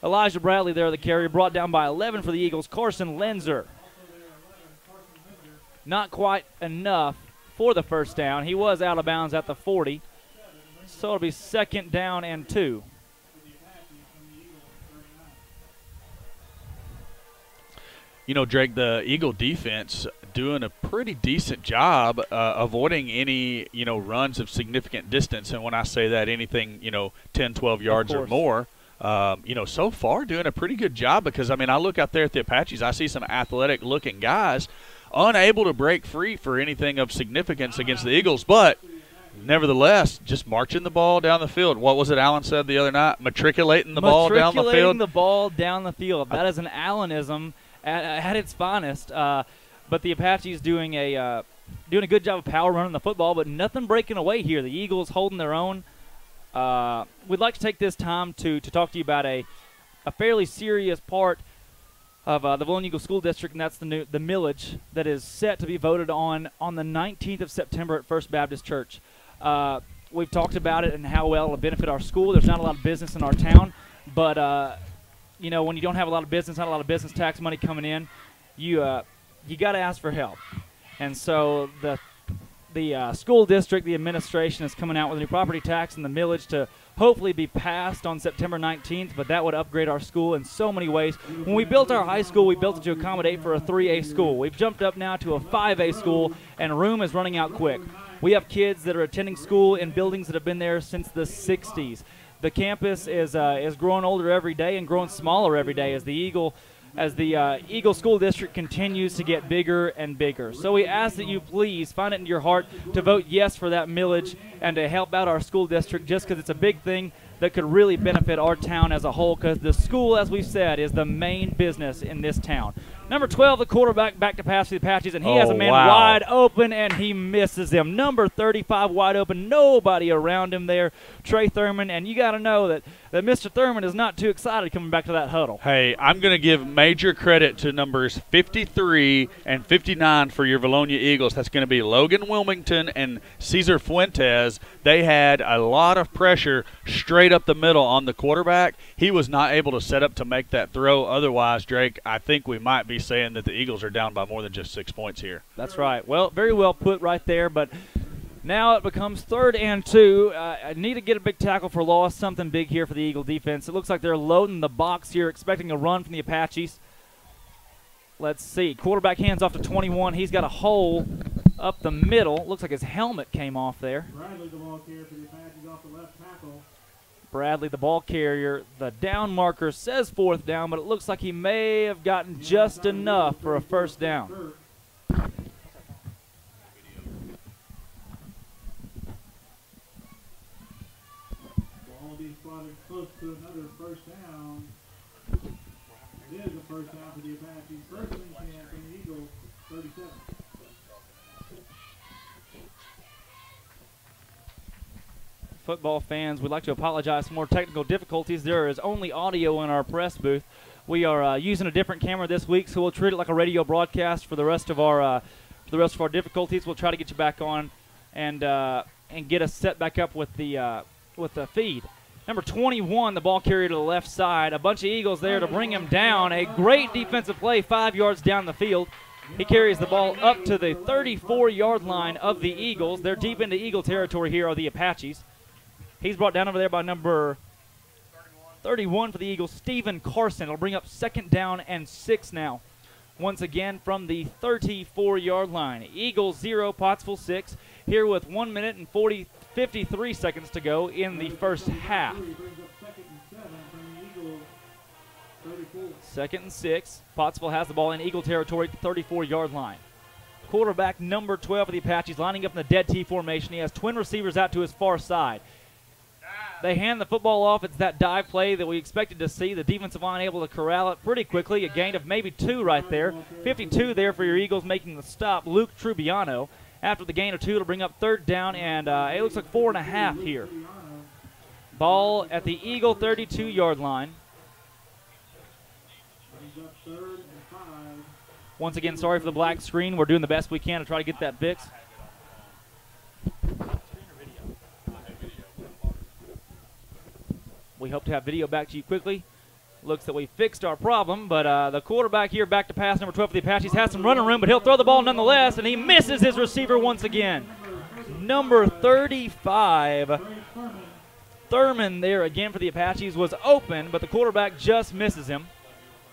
Elijah Bradley there, the carrier, brought down by 11 for the Eagles. Carson Lenzer. Not quite enough for the first down. He was out of bounds at the 40. So it'll be second down and 2. You know, Drake, the Eagle defense doing a pretty decent job avoiding any, runs of significant distance. And when I say that, anything, 10, 12 yards or more, so far doing a pretty good job because, I look out there at the Apaches, I see some athletic-looking guys unable to break free for anything of significance against the Eagles, but nevertheless, just marching the ball down the field. What was it Allen said the other night? Matriculating the ball down the field? Matriculating the ball down the field. That is an Allenism at its finest. But the Apaches doing a good job of power running the football, but nothing breaking away here. The Eagles holding their own. We'd like to take this time to talk to you about a fairly serious part of the Vilonia Eagle School District, and that's the millage that is set to be voted on the 19th of September at First Baptist Church. We've talked about it and how well it'll benefit our school. There's not a lot of business in our town, but when you don't have a lot of business, not a lot of business tax money coming in, you got to ask for help. And so the school district, the administration is coming out with a new property tax and the millage to hopefully be passed on September 19th, but that would upgrade our school in so many ways. When we built our high school, we built it to accommodate for a 3A school. We've jumped up now to a 5A school, and room is running out quick. We have kids that are attending school in buildings that have been there since the 60s. The campus is growing older every day and growing smaller every day as the Eagle School District continues to get bigger and bigger. So we ask that you please find it in your heart to vote yes for that millage and to help out our school district, just because it's a big thing that could really benefit our town as a whole, because the school, as we've said, is the main business in this town. Number 12, the quarterback, back to pass for the Apaches, and he has a man wide open, and he misses him. Number 35 wide open, nobody around him there, Trey Thurman, and you got to know that Mr. Thurman is not too excited coming back to that huddle. Hey, I'm going to give major credit to numbers 53 and 59 for your Vilonia Eagles. That's going to be Logan Wilmington and Cesar Fuentes. They had a lot of pressure straight up the middle on the quarterback. He was not able to set up to make that throw. Otherwise, Drake, I think we might be saying that the Eagles are down by more than just 6 points here. That's right. Well, very well put right there, but now it becomes 3rd and 2. I need to get a big tackle for loss, something big here for the Eagle defense. It looks like they're loading the box here, expecting a run from the Apaches. Let's see. Quarterback hands off to 21. He's got a hole up the middle. Looks like his helmet came off there. Bradley, the ball carrier for the Apaches, off the left tackle. Bradley, the ball carrier. The down marker says 4th down, but it looks like he may have gotten just enough for a first down. Ball being spotted close to another first down. It is a first down for the Apaches. First and 10 from the Eagles, 37. Football fans, we'd like to apologize for more technical difficulties. There is only audio in our press booth. We are using a different camera this week, so we'll treat it like a radio broadcast for the rest of our difficulties. We'll try to get you back on and get us set back up with the feed. Number 21, the ball carrier to the left side. A bunch of Eagles there to bring him down. A great defensive play 5 yards down the field. He carries the ball up to the 34-yard line of the Eagles. They're deep into Eagle territory here are the Apaches. He's brought down over there by number 31 for the Eagles, Stephen Carson. It'll bring up 2nd down and 6 now. Once again from the 34-yard line. Eagles 0, Pottsville 6. Here with 1 minute and 53 seconds to go in the first half. 2nd and 6. Pottsville has the ball in Eagle territory at the 34-yard line. Quarterback number 12 for the Apaches lining up in the dead T formation. He has twin receivers out to his far side. They hand the football off. It's that dive play that we expected to see. The defensive line able to corral it pretty quickly. A gain of maybe 2 right there. 52 there for your Eagles making the stop. Luke Trubiano. After the gain of 2, it'll bring up 3rd down, and it looks like 4.5 here. Ball at the Eagle 32-yard line. Once again, sorry for the black screen. We're doing the best we can to try to get that fixed. We hope to have video back to you quickly. Looks that we fixed our problem, but the quarterback here back to pass, number 12 for the Apaches, has some running room, but he'll throw the ball nonetheless, and he misses his receiver once again. Number 35, Thurman there again for the Apaches, was open, but the quarterback just misses him.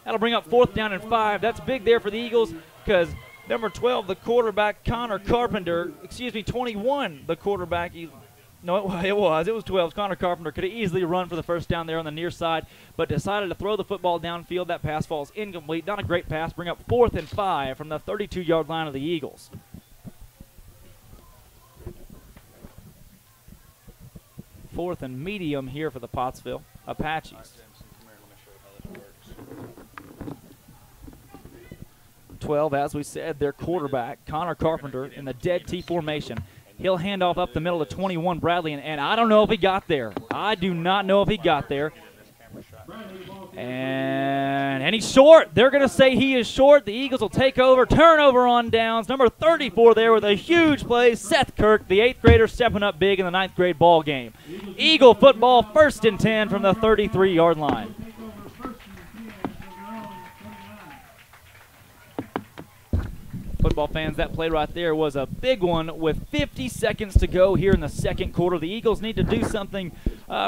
That'll bring up 4th down and 5. That's big there for the Eagles because number 12, the quarterback, Connor Carpenter, 21, the quarterback, no, it was 12. Connor Carpenter could have easily run for the 1st down there on the near side, but decided to throw the football downfield. That pass falls incomplete. Not a great pass. Bring up 4th and 5 from the 32-yard line of the Eagles. Fourth and medium here for the Pottsville Apaches. 12, as we said, their quarterback, Connor Carpenter, in the dead T formation. He'll hand off up the middle to 21, Bradley, and I don't know if he got there. I do not know if he got there. And he's short. They're going to say he is short. The Eagles will take over. Turnover on downs. Number 34 there with a huge play. Seth Kirk, the 8th grader, stepping up big in the 9th grade ball game. Eagle football, 1st and 10 from the 33-yard line. Football fans, that play right there was a big one with 50 seconds to go here in the 2nd quarter. The Eagles need to do something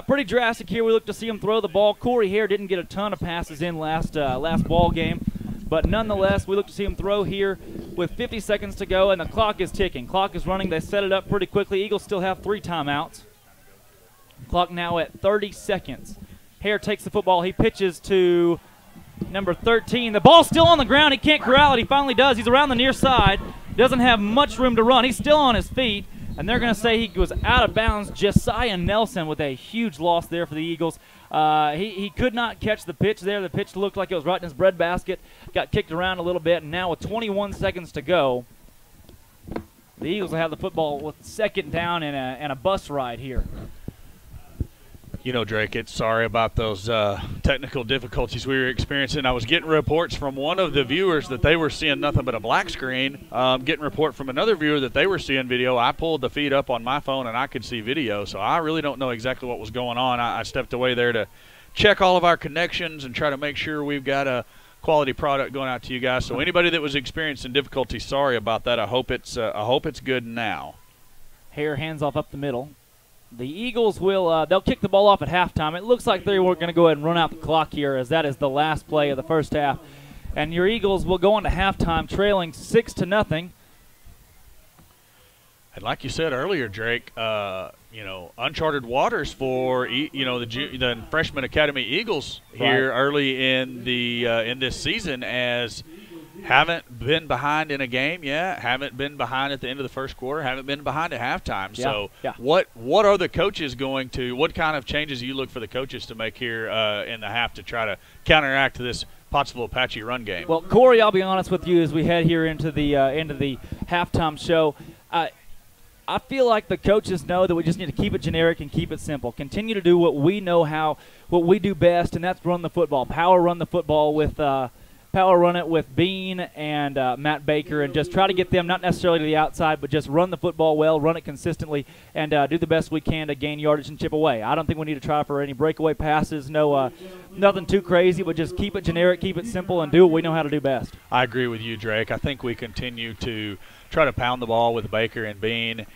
pretty drastic here. We look to see them throw the ball. Corey Hare didn't get a ton of passes in last ball game, but nonetheless, we look to see them throw here with 50 seconds to go, and the clock is ticking. Clock is running. They set it up pretty quickly. Eagles still have 3 timeouts. Clock now at 30 seconds. Hare takes the football. He pitches to number 13. The ball's still on the ground. He can't corral it. He finally does. He's around the near side. Doesn't have much room to run. He's still on his feet, and they're going to say he was out of bounds. Josiah Nelson with a huge loss there for the Eagles. He could not catch the pitch there. The pitch looked like it was right in his breadbasket. Got kicked around a little bit, and now with 21 seconds to go, the Eagles will have the football with 2nd down and a bus ride here. You know, Drake, sorry about those technical difficulties we were experiencing. I was getting reports from one of the viewers that they were seeing nothing but a black screen. Getting a report from another viewer that they were seeing video. I pulled the feed up on my phone, and I could see video, so I really don't know exactly what was going on. I stepped away there to check all of our connections and try to make sure we've got a quality product going out to you guys. So anybody that was experiencing difficulty, sorry about that. I hope it's good now. Hare hands off up the middle. The Eagles will they'll kick the ball off at halftime. It looks like they were going to go ahead and run out the clock here, as that is the last play of the first half. And your Eagles will go into halftime trailing 6-0. And like you said earlier, Drake, uncharted waters for the freshman academy Eagles here early in the in this season, as haven't been behind in a game yet, haven't been behind at the end of the first quarter, haven't been behind at halftime. What are the coaches what kind of changes do you look for the coaches to make here in the half to try to counteract this Pottsville Apache run game? Well, Corey, I'll be honest with you as we head here into the halftime show. I feel like the coaches know that we just need to keep it generic and keep it simple. Continue to do what we know what we do best, and that's run the football. Power run the football with power run it with Bean and Matt Baker and just try to get them not necessarily to the outside, but just run the football well, run it consistently, and do the best we can to gain yardage and chip away. I don't think we need to try for any breakaway passes, nothing too crazy, but just keep it generic, keep it simple, and do what we know how to do best. I agree with you, Drake. I think we continue to try to pound the ball with Baker and Bean.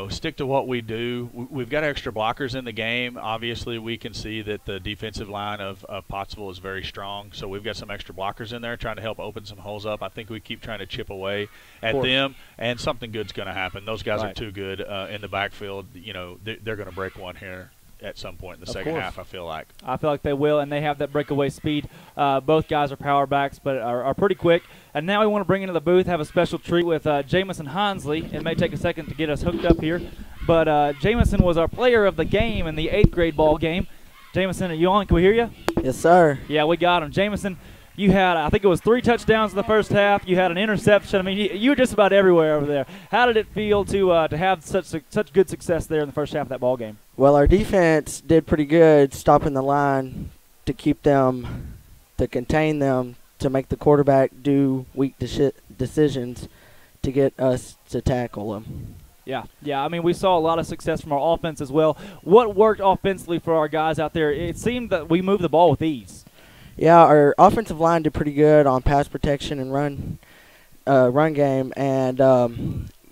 Stick to what we do. We've got extra blockers in the game. Obviously, we can see that the defensive line of Pottsville is very strong, so we've got some extra blockers in there trying to help open some holes up. I think we keep trying to chip away at them, and something good's going to happen. Those guys are too good in the backfield. They're going to break one here at some point in the second half, I feel like. I feel like they will, and they have that breakaway speed. Both guys are power backs, but are pretty quick. And now we want to bring into the booth, have a special treat with Jamison Hansley. It may take a second to get us hooked up here, but Jamison was our player of the game in the 8th grade ball game. Jamison, are you on? Can we hear you? Yes, sir. Yeah, we got him. Jamison, you had, I think it was 3 touchdowns in the first half. You had an interception. I mean, you were just about everywhere over there. How did it feel to have such good success there in the first half of that ball game? Well, our defense did pretty good stopping the line to keep them, to contain them, to make the quarterback do weak decisions to get us to tackle them. Yeah. I mean, we saw a lot of success from our offense as well. What worked offensively for our guys out there? It seemed that we moved the ball with ease. Yeah, our offensive line did pretty good on pass protection and run game, and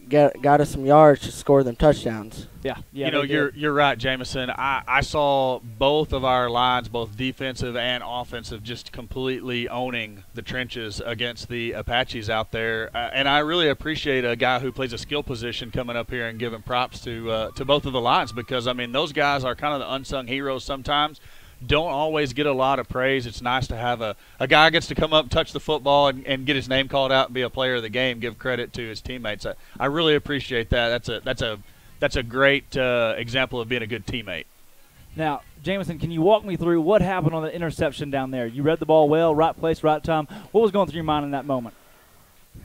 got us some yards to score them touchdowns. Yeah. You're right, Jamison. I saw both of our lines, both defensive and offensive, just completely owning the trenches against the Apaches out there. And I really appreciate a guy who plays a skill position coming up here and giving props to both of the lines, because, I mean, those guys are kind of the unsung heroes sometimes. Don't always get a lot of praise. It's nice to have a guy gets to come up, touch the football, and get his name called out and be a player of the game, give credit to his teammates. I really appreciate that. That's a great example of being a good teammate. Now, Jamison, can you walk me through what happened on the interception down there? You read the ball well, right place, right time. What was going through your mind in that moment?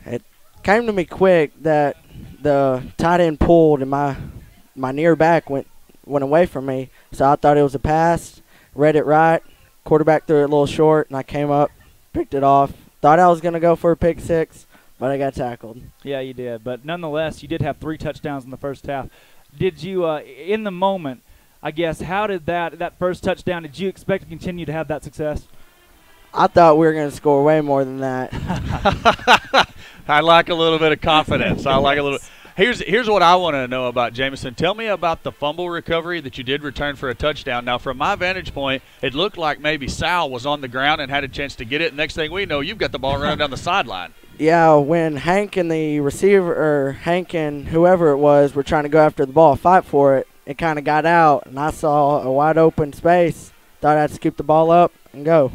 It came to me quick that the tight end pulled and my near back went away from me, so I thought it was a pass. Read it right, quarterback threw it a little short, and I came up, picked it off. Thought I was going to go for a pick six, but I got tackled. Yeah, you did. But nonetheless, you did have 3 touchdowns in the first half. Did you, in the moment, I guess, how did that first touchdown, did you expect to continue to have that success? I thought we were going to score way more than that. I like a little bit of confidence. I like a little. Here's what I want to know about Jamison. Tell me about the fumble recovery that you did return for a touchdown. Now, from my vantage point, it looked like maybe Sal was on the ground and had a chance to get it. Next thing we know, you've got the ball running down the sideline. Yeah, when Hank and the receiver, or Hank and whoever it was, were trying to go after the ball, fight for it, it kind of got out, and I saw a wide open space. Thought I'd scoop the ball up and go.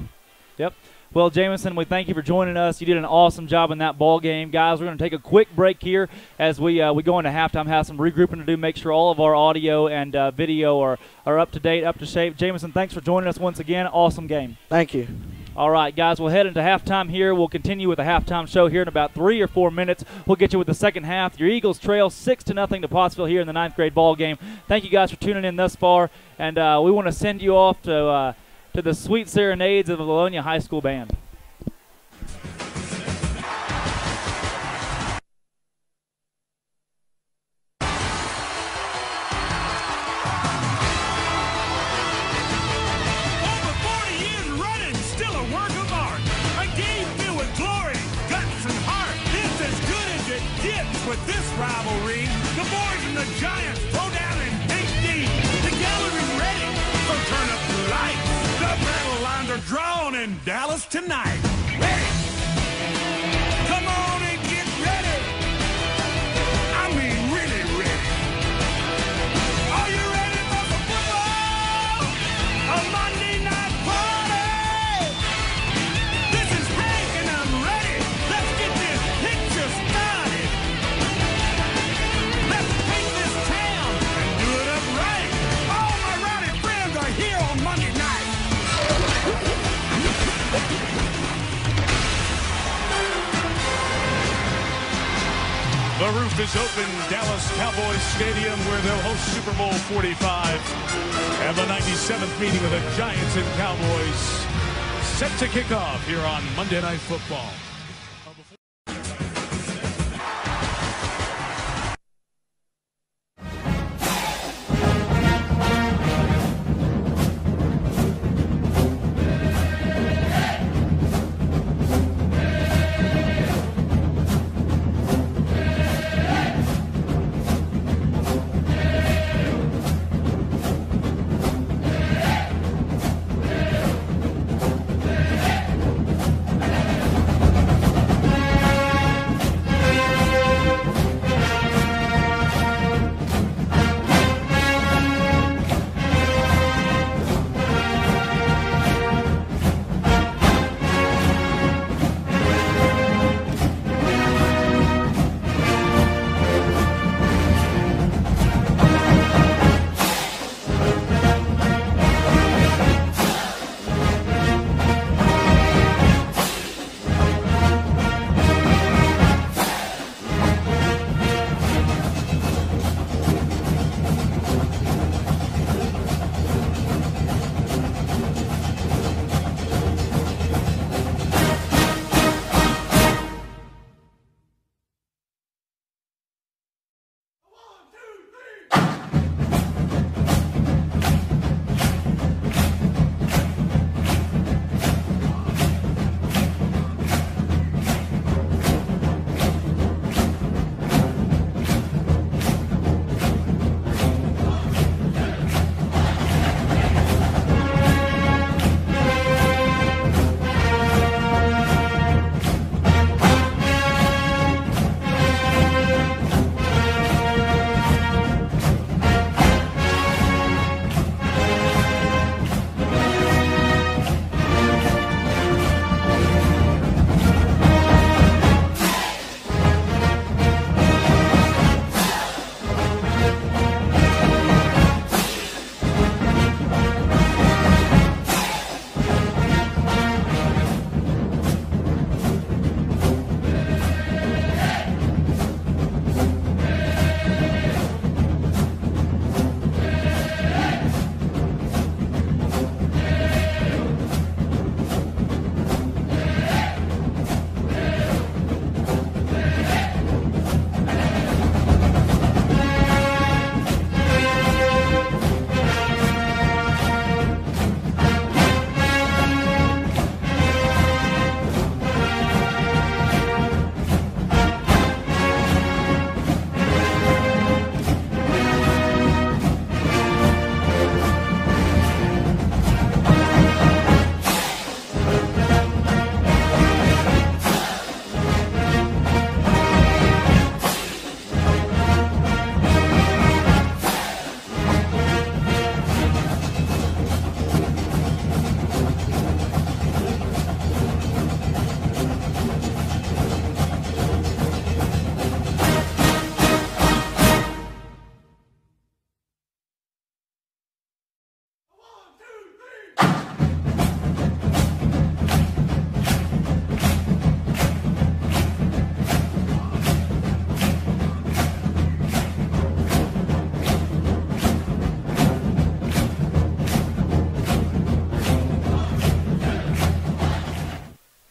Yep. Well, Jamison, we thank you for joining us. You did an awesome job in that ball game. Guys, we're going to take a quick break here as we go into halftime, have some regrouping to do, make sure all of our audio and video are up to date, up to shape. Jamison, thanks for joining us once again. Awesome game. Thank you. All right, guys, we'll head into halftime here. We'll continue with the halftime show here in about 3 or 4 minutes. We'll get you with the second half. Your Eagles trail 6-0 to Pottsville here in the 9th grade ball game. Thank you guys for tuning in thus far, and we want to send you off to the sweet serenades of the Vilonia High School Band. With this rivalry, the boys and the Giants throw down in big deep. The gallery's ready, so turn up the lights. The battle lines are drawn in Dallas tonight. Ready? Come on and get ready. I mean, really ready. Are you ready for some football? A Monday night party. This is Hank and I'm ready. Let's get this picture started. Let's take this town and do it up right. All my rowdy friends are here on Monday night. The roof is open, Dallas Cowboys Stadium, where they'll host Super Bowl 45 and the 97th meeting of the Giants and Cowboys. set to kick off here on Monday Night Football.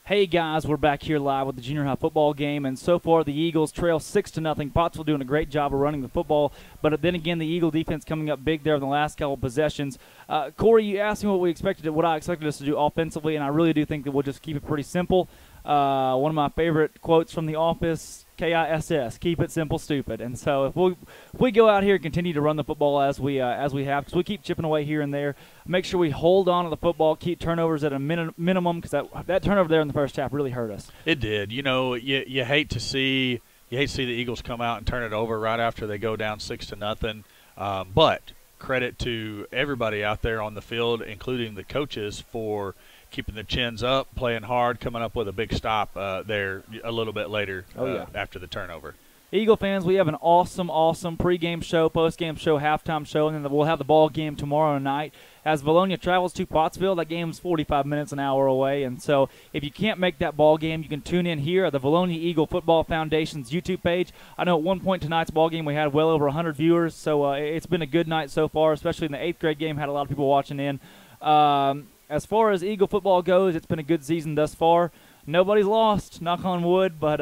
Hey guys, we're back here live with the junior high football game, and so far the Eagles trail 6-0. Pottsville doing a great job of running the football, but then again the Eagle defense coming up big there in the last couple of possessions. Corey, you asked me what I expected us to do offensively, and I really do think that we'll just keep it pretty simple. One of my favorite quotes from The Office, KISS, keep it simple, stupid. And so if we go out here and continue to run the football as we have, because we keep chipping away here and there, make sure we hold on to the football, keep turnovers at a minimum, because that turnover there in the first half really hurt us. It did. You know, you hate to see the Eagles come out and turn it over right after they go down 6-0. But credit to everybody out there on the field, including the coaches, for keeping the chins up, playing hard, coming up with a big stop there a little bit later after the turnover. Eagle fans, we have an awesome pregame show, postgame show, halftime show, and then we'll have the ball game tomorrow night. As Vilonia travels to Pottsville, that game's 45 minutes, an hour away. And so if you can't make that ball game, you can tune in here at the Vilonia Eagle Football Foundation's YouTube page. I know at one point tonight's ball game we had well over 100 viewers, so it's been a good night so far, especially in the 8th grade game, had a lot of people watching in. as far as Eagle football goes, it's been a good season thus far. Nobody's lost, knock on wood, but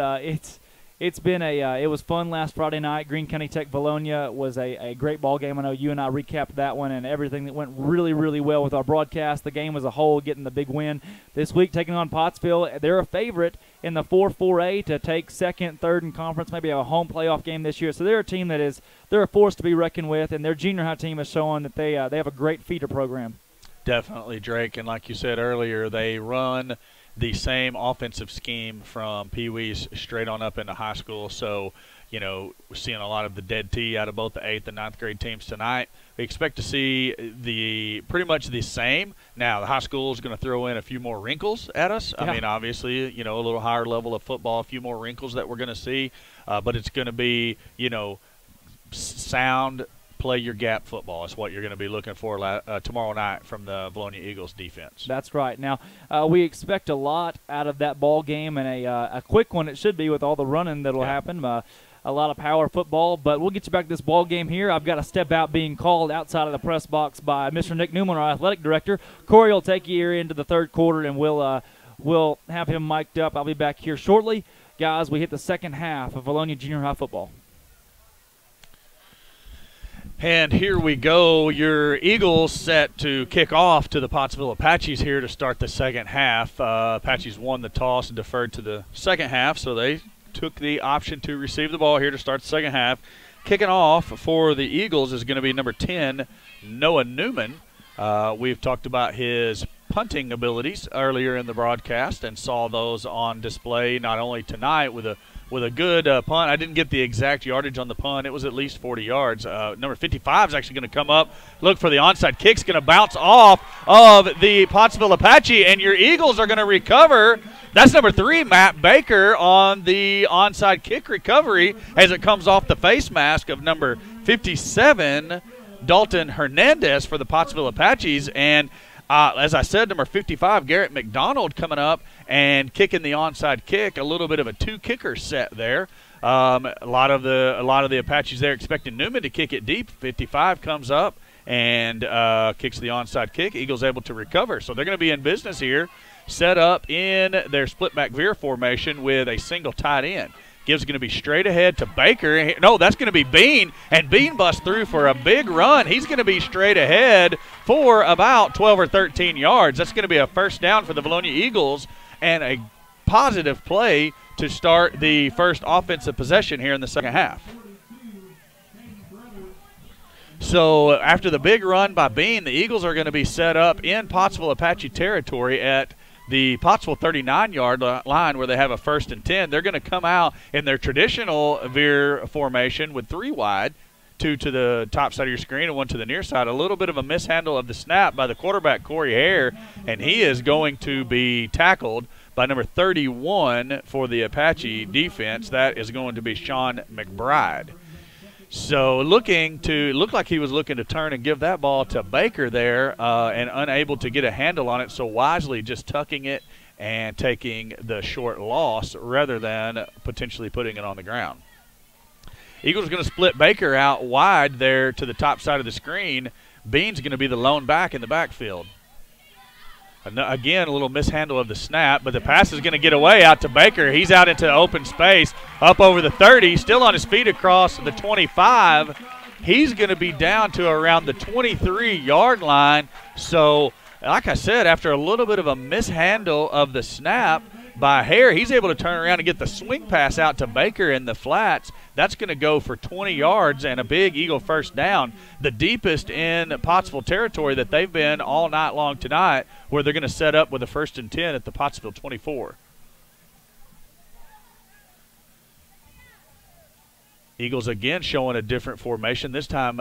it's been it was fun last Friday night. Greene County Tech Vilonia was a great ball game. I know you and I recapped that one and everything that went really, really well with our broadcast. The game as a whole getting the big win. This week taking on Pottsville. They're a favorite in the 4-4A to take second, third in conference, maybe a home playoff game this year. So they're a team they're a force to be reckoned with, and their junior high team is showing that they have a great feeder program. Definitely, Drake. And like you said earlier, they run the same offensive scheme from Pee Wees straight on up into high school. So, we're seeing a lot of the dead tee out of both the 8th and 9th grade teams tonight. We expect to see pretty much the same. Now, the high school is going to throw in a few more wrinkles at us. Yeah. I mean, obviously, a little higher level of football, a few more wrinkles that we're going to see. But it's going to be, sound play your gap football is what you're going to be looking for tomorrow night from the Vilonia Eagles defense. That's right. Now, we expect a lot out of that ball game, and a quick one it should be with all the running that will happen. A lot of power football, but we'll get you back to this ball game here. I've got a step out being called outside of the press box by Mr. Nick Newman, our athletic director. Corey will take you here into the third quarter, and we'll have him mic'd up. I'll be back here shortly. Guys, we hit the second half of Vilonia Junior High football. And here we go. Your Eagles set to kick off to the Pottsville Apaches here to start the second half. Apaches won the toss and deferred to the second half, so they took the option to receive the ball here to start the second half. Kicking off for the Eagles is going to be number 10, Noah Newman. We've talked about his punting abilities earlier in the broadcast and saw those on display not only tonight with a good punt. I didn't get the exact yardage on the punt. It was at least 40 yards. Number 55 is actually going to come up, look for the onside kick. It's going to bounce off of the Pottsville Apache, and your Eagles are going to recover. That's number 3, Matt Baker, on the onside kick recovery as it comes off the face mask of number 57, Dalton Hernandez for the Pottsville Apaches. And as I said, number 55, Garrett McDonald, coming up and kicking the onside kick. A little bit of a 2-kicker set there. A lot of the Apaches there expecting Newman to kick it deep. 55 comes up and kicks the onside kick. Eagles able to recover, so they're going to be in business here. Set up in their split back veer formation with a single tight end. Gibbs going to be straight ahead to Baker. No, that's going to be Bean, and Bean busts through for a big run. He's going to be straight ahead for about 12 or 13 yards. That's going to be a first down for the Vilonia Eagles and a positive play to start the first offensive possession here in the second half. So after the big run by Bean, the Eagles are going to be set up in Pottsville Apache territory at the Pottsville 39-yard line where they have a 1st and 10. They're going to come out in their traditional veer formation with 3 wide, 2 to the top side of your screen and 1 to the near side. A little bit of a mishandle of the snap by the quarterback, Corey Hare, and he is going to be tackled by number 31 for the Apache defense. That is going to be Sean McBride. So looked like he was looking to turn and give that ball to Baker there and unable to get a handle on it, so wisely just tucking it and taking the short loss rather than potentially putting it on the ground. Eagles are going to split Baker out wide there to the top side of the screen. Bean's going to be the lone back in the backfield. Again, a little mishandle of the snap, but the pass is going to get away out to Baker. He's out into open space, up over the 30, still on his feet across the 25. He's going to be down to around the 23-yard line. So, like I said, after a little bit of a mishandle of the snap by Hare, he's able to turn around and get the swing pass out to Baker in the flats. That's going to go for 20 yards and a big Eagle first down, the deepest in Pottsville territory that they've been all night long tonight, where they're going to set up with a 1st and 10 at the Pottsville 24. Eagles again showing a different formation, this time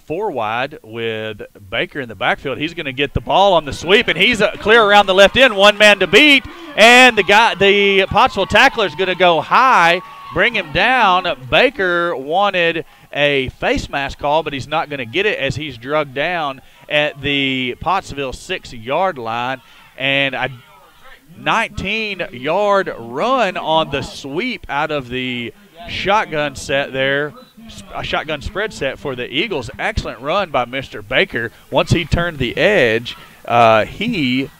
4 wide with Baker in the backfield. He's going to get the ball on the sweep, and he's clear around the left end, 1 man to beat, and the Pottsville tackler is going to go high, bring him down. Baker wanted a face mask call, but he's not going to get it as he's drugged down at the Pottsville 6-yard line, and a 19-yard run on the sweep out of the shotgun set there, a shotgun spread set for the Eagles. Excellent run by Mr. Baker once he turned the edge he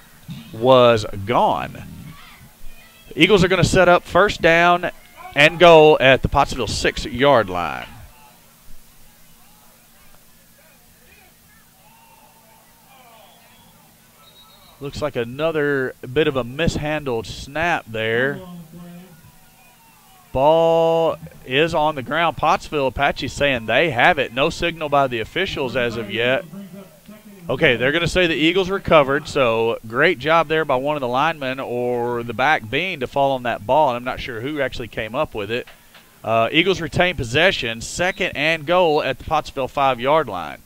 was gone. Eagles are going to set up first down and goal at the Pottsville 6-yard line. Looks like another bit of a mishandled snap there. Ball is on the ground. Pottsville Apache saying they have it. No signal by the officials as of yet. Okay, they're going to say the Eagles recovered, so great job there by one of the linemen or the back being to fall on that ball. And I'm not sure who actually came up with it. Eagles retain possession, second and goal at the Pottsville 5-yard line.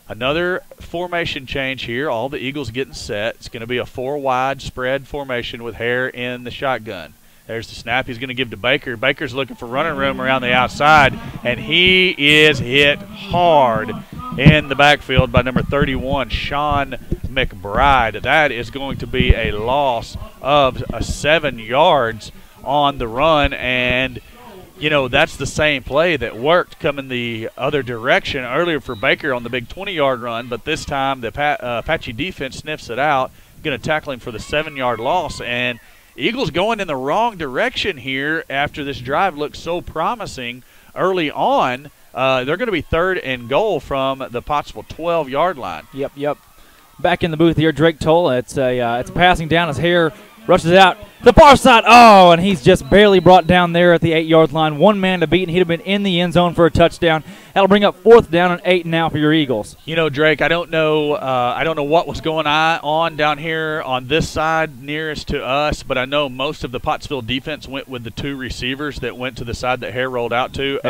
Another formation change here. All the Eagles getting set. It's going to be a 4-wide spread formation with Hare in the shotgun. There's the snap he's going to give to Baker. Baker's looking for running room around the outside, and he is hit hard in the backfield by number 31, Sean McBride. That is going to be a loss of 7 yards on the run, and you know, that's the same play that worked coming the other direction earlier for Baker on the big 20-yard run, but this time the Apache defense sniffs it out, going to tackle him for the 7-yard loss. And Eagles going in the wrong direction here after this drive looked so promising early on. They're going to be third and goal from the Pottsville 12-yard line. Yep. Back in the booth here, Drake Toll. It's a passing down. His Hare rushes out the far side. Oh, and he's just barely brought down there at the 8-yard line. One man to beat, and he'd have been in the end zone for a touchdown. That'll bring up 4th down and 8 now for your Eagles. You know, Drake, I don't know what was going on down here on this side nearest to us, but I know most of the Pottsville defense went with the 2 receivers that went to the side that Hare rolled out to.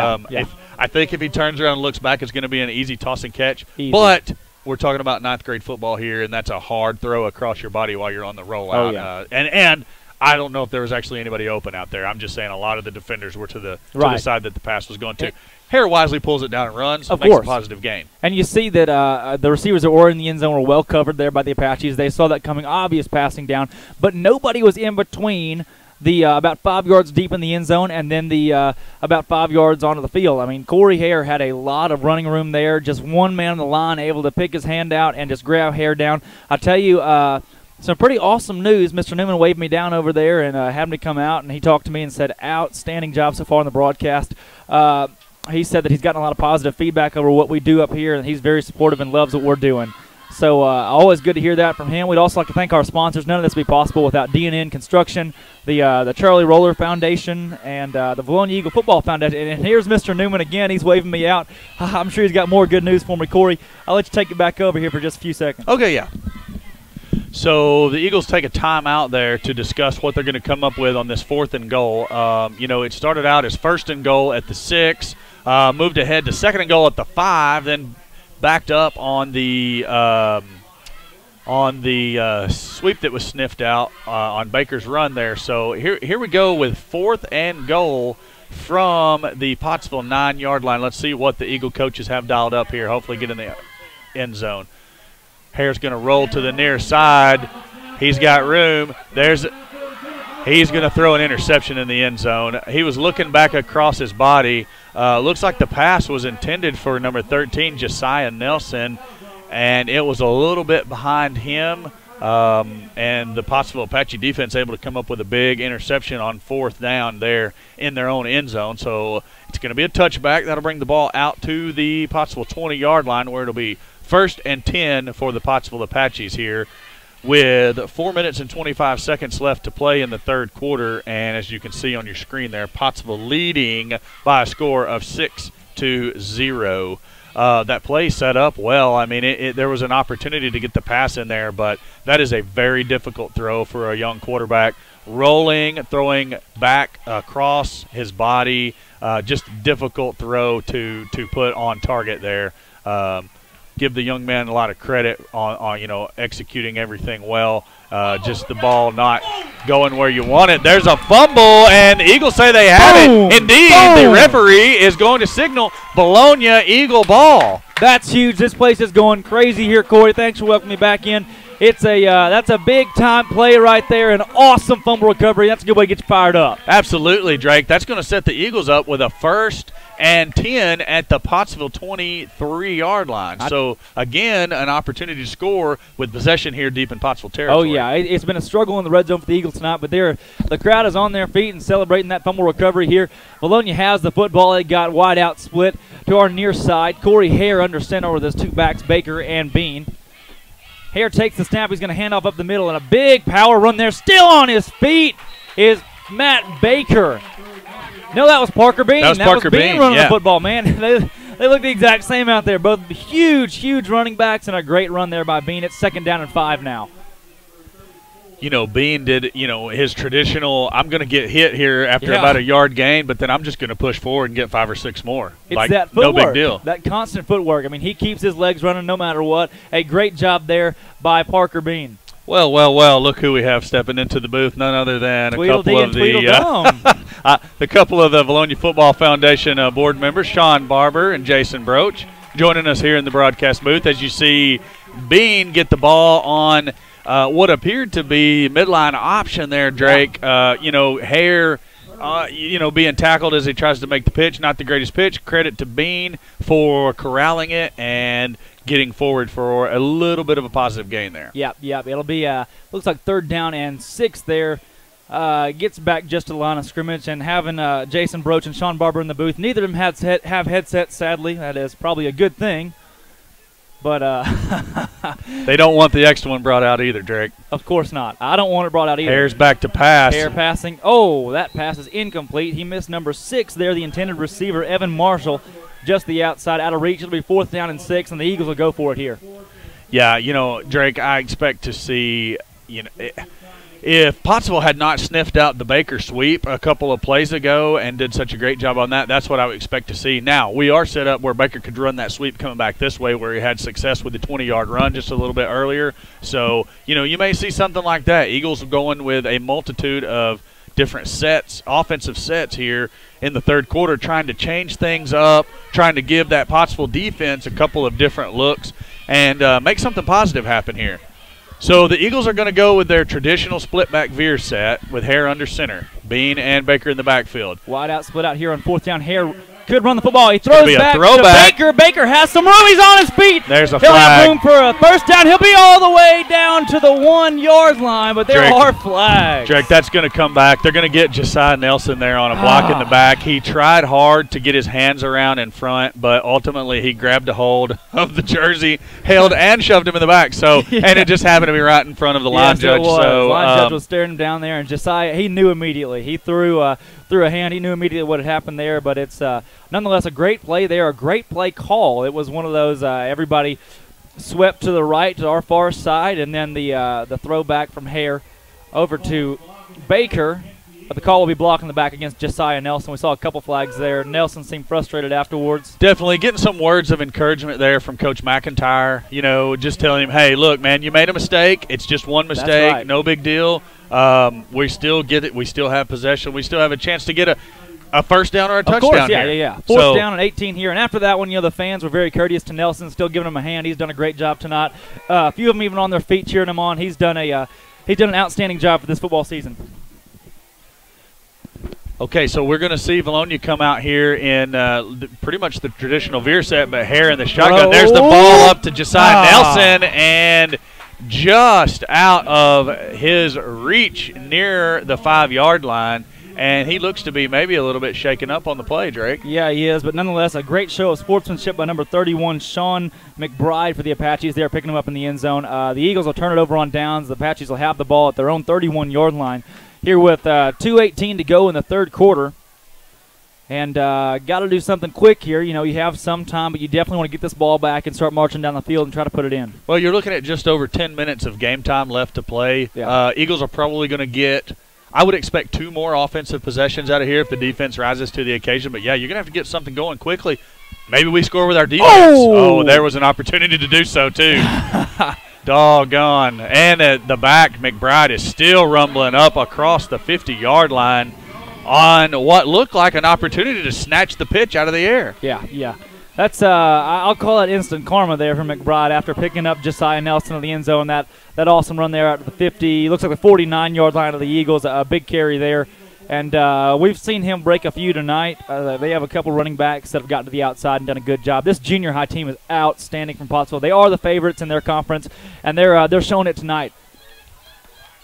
I think if he turns around and looks back, it's going to be an easy toss and catch. Easy. But we're talking about 9th grade football here, and that's a hard throw across your body while you're on the rollout. Oh, yeah. And I don't know if there was actually anybody open out there. I'm just saying a lot of the defenders were to the side that the pass was going to. Hare wisely pulls it down and runs. Of makes course. a positive gain. And you see that the receivers that were in the end zone were well covered there by the Apaches. They saw that coming, obvious passing down, but nobody was in between the about 5 yards deep in the end zone and then the about 5 yards onto the field. I mean, Corey Hare had a lot of running room there. Just one man on the line able to pick his hand out and just grab Hare down. I tell you, some pretty awesome news. Mr. Newman waved me down over there and had me come out, and he talked to me and said, outstanding job so far on the broadcast. He said that he's gotten a lot of positive feedback over what we do up here, and he's very supportive and loves what we're doing. So always good to hear that from him. We'd also like to thank our sponsors. None of this would be possible without D&N Construction, the Charlie Roller Foundation, and the Vilonia Eagle Football Foundation. And here's Mr. Newman again. He's waving me out. I'm sure he's got more good news for me. Corey, I'll let you take it back over here for just a few seconds. Okay, yeah. So the Eagles take a timeout there to discuss what they're going to come up with on this 4th and goal. You know, it started out as 1st and goal at the 6, moved ahead to 2nd and goal at the 5, then backed up on the sweep that was sniffed out on Baker's run there. So here we go with 4th and goal from the Pottsville 9-yard line. Let's see what the Eagle coaches have dialed up here. Hopefully get in the end zone. Hare's going to roll to the near side. He's got room. He's going to throw an interception in the end zone. He was looking back across his body. Looks like the pass was intended for number 13, Josiah Nelson, and it was a little bit behind him. And the Pottsville Apache defense able to come up with a big interception on 4th down there in their own end zone. So it's going to be a touchback. That'll bring the ball out to the Pottsville 20-yard line, where it'll be 1st and 10 for the Pottsville Apaches here, with 4 minutes and 25 seconds left to play in the 3rd quarter. And as you can see on your screen there, Pottsville leading by a score of 6-0. That play set up well. I mean, there was an opportunity to get the pass in there, but that is a very difficult throw for a young quarterback. Rolling, throwing back across his body, just a difficult throw to put on target there. Give the young man a lot of credit on executing everything well. Just the ball not going where you want it. There's a fumble, and the Eagles say they have it. Indeed, the referee is going to signal Vilonia Eagle ball. That's huge. This place is going crazy here, Corey. Thanks for welcoming me back in. It's that's a big-time play right there, an awesome fumble recovery. That's a good way to get you fired up. Absolutely, Drake. That's going to set the Eagles up with a 1st and 10 at the Pottsville 23-yard line. So, again, an opportunity to score with possession here deep in Pottsville territory. Oh, yeah. It's been a struggle in the red zone for the Eagles tonight, but the crowd is on their feet and celebrating that fumble recovery here. Vilonia has the football. They got wide out split to our near side. Corey Hare under center over those two backs, Baker and Bean. Hare takes the snap. He's going to hand off up the middle, and a big power run there. Still on his feet is Matt Baker. No, that was Parker Bean. That was Bean running the football, man. They look the exact same out there. Both huge running backs, and a great run there by Bean. It's 2nd down and 5 now. Bean did, his traditional, I'm going to get hit here after about a yard gain, but then I'm just going to push forward and get 5 or 6 more. It's that footwork. No big deal. That constant footwork. I mean, he keeps his legs running no matter what. A great job there by Parker Bean. Well, look who we have stepping into the booth, none other than a couple of the couple of the Vilonia Football Foundation board members, Sean Barber and Jason Broach, joining us here in the broadcast booth as you see Bean get the ball on what appeared to be midline option there, Drake. Hare, being tackled as he tries to make the pitch. Not the greatest pitch. Credit to Bean for corralling it and getting forward for a little bit of a positive gain there. Yep. It'll be, looks like 3rd down and 6 there. Gets back just to the line of scrimmage, and having Jason Broach and Sean Barber in the booth. Neither of them have headsets, sadly. That is probably a good thing. But they don't want the extra one brought out either, Drake. Of course not. I don't want it brought out either. Hare's back to pass. Hare passing. Oh, that pass is incomplete. He missed number 6 there, the intended receiver, Evan Marshall, just the outside, out of reach. It'll be 4th down and 6, and the Eagles will go for it here. Yeah, Drake, I expect to see, if Pottsville had not sniffed out the Baker sweep a couple of plays ago and did such a great job on that, that's what I would expect to see. Now, we are set up where Baker could run that sweep coming back this way, where he had success with the 20-yard run just a little bit earlier. So, you may see something like that. Eagles going with a multitude of different sets, offensive sets here in the 3rd quarter, trying to change things up, trying to give that Pottsville defense a couple of different looks and make something positive happen here. So the Eagles are going to go with their traditional split-back veer set with Hare under center, Bean and Baker in the backfield. Wide out, split out here on 4th down. Hare could run the football. He throws back throwback to Baker. Baker has some room. He's on his feet. There's a He'll flag. have room for a 1st down. He'll be all the way down to the 1-yard line, but there are flags. Drake, that's going to come back. They're going to get Josiah Nelson there on a block in the back. He tried hard to get his hands around in front, but ultimately he grabbed a hold of the jersey, held and shoved him in the back. So, and it just happened to be right in front of the line judge. So, the line judge was staring him down there, and Josiah, he knew immediately. He threw a hand. He knew immediately what had happened there, but it's nonetheless a great play there, a great play call. It was one of those everybody swept to the right to our far side, and then the throwback from Hare over to Baker. But the call will be blocking the back against Josiah Nelson. We saw a couple flags there. Nelson seemed frustrated afterwards. Definitely getting some words of encouragement there from Coach McIntyre. Just telling him, hey, look, man, you made a mistake. It's just one mistake. That's right. No big deal. We still get it. We still have possession. We still have a chance to get a 1st down or a touchdown. Of course, yeah. here. 4th down and 18 here. And after that one, the fans were very courteous to Nelson, still giving him a hand. He's done a great job tonight. A few of them even on their feet cheering him on. He's done an outstanding job for this football season. Okay, so we're going to see Vilonia come out here in pretty much the traditional veer set, but Hare in the shotgun. There's the ball up to Josiah Nelson, and just out of his reach near the 5-yard line. And he looks to be maybe a little bit shaken up on the play, Drake. Yeah, he is, but nonetheless, a great show of sportsmanship by number 31, Sean McBride for the Apaches. They're picking him up in the end zone. The Eagles will turn it over on downs. The Apaches will have the ball at their own 31-yard line here with 2:18 to go in the 3rd quarter. And got to do something quick here. You have some time, but you definitely want to get this ball back and start marching down the field and try to put it in. Well, you're looking at just over 10 minutes of game time left to play. Yeah. Eagles are probably going to get – I would expect 2 more offensive possessions out of here if the defense rises to the occasion. But, yeah, you're going to have to get something going quickly. Maybe we score with our defense. Oh, there was an opportunity to do so, too. Doggone. And at the back, McBride is still rumbling up across the 50-yard line on what looked like an opportunity to snatch the pitch out of the air. Yeah. That's I'll call that instant karma there from McBride after picking up Josiah Nelson in the end zone. That awesome run there out to the 50, looks like the 49-yard line of the Eagles. A big carry there. And we've seen him break a few tonight. They have a couple running backs that have gotten to the outside and done a good job. This junior high team is outstanding from Pottsville. They are the favorites in their conference, and they're showing it tonight.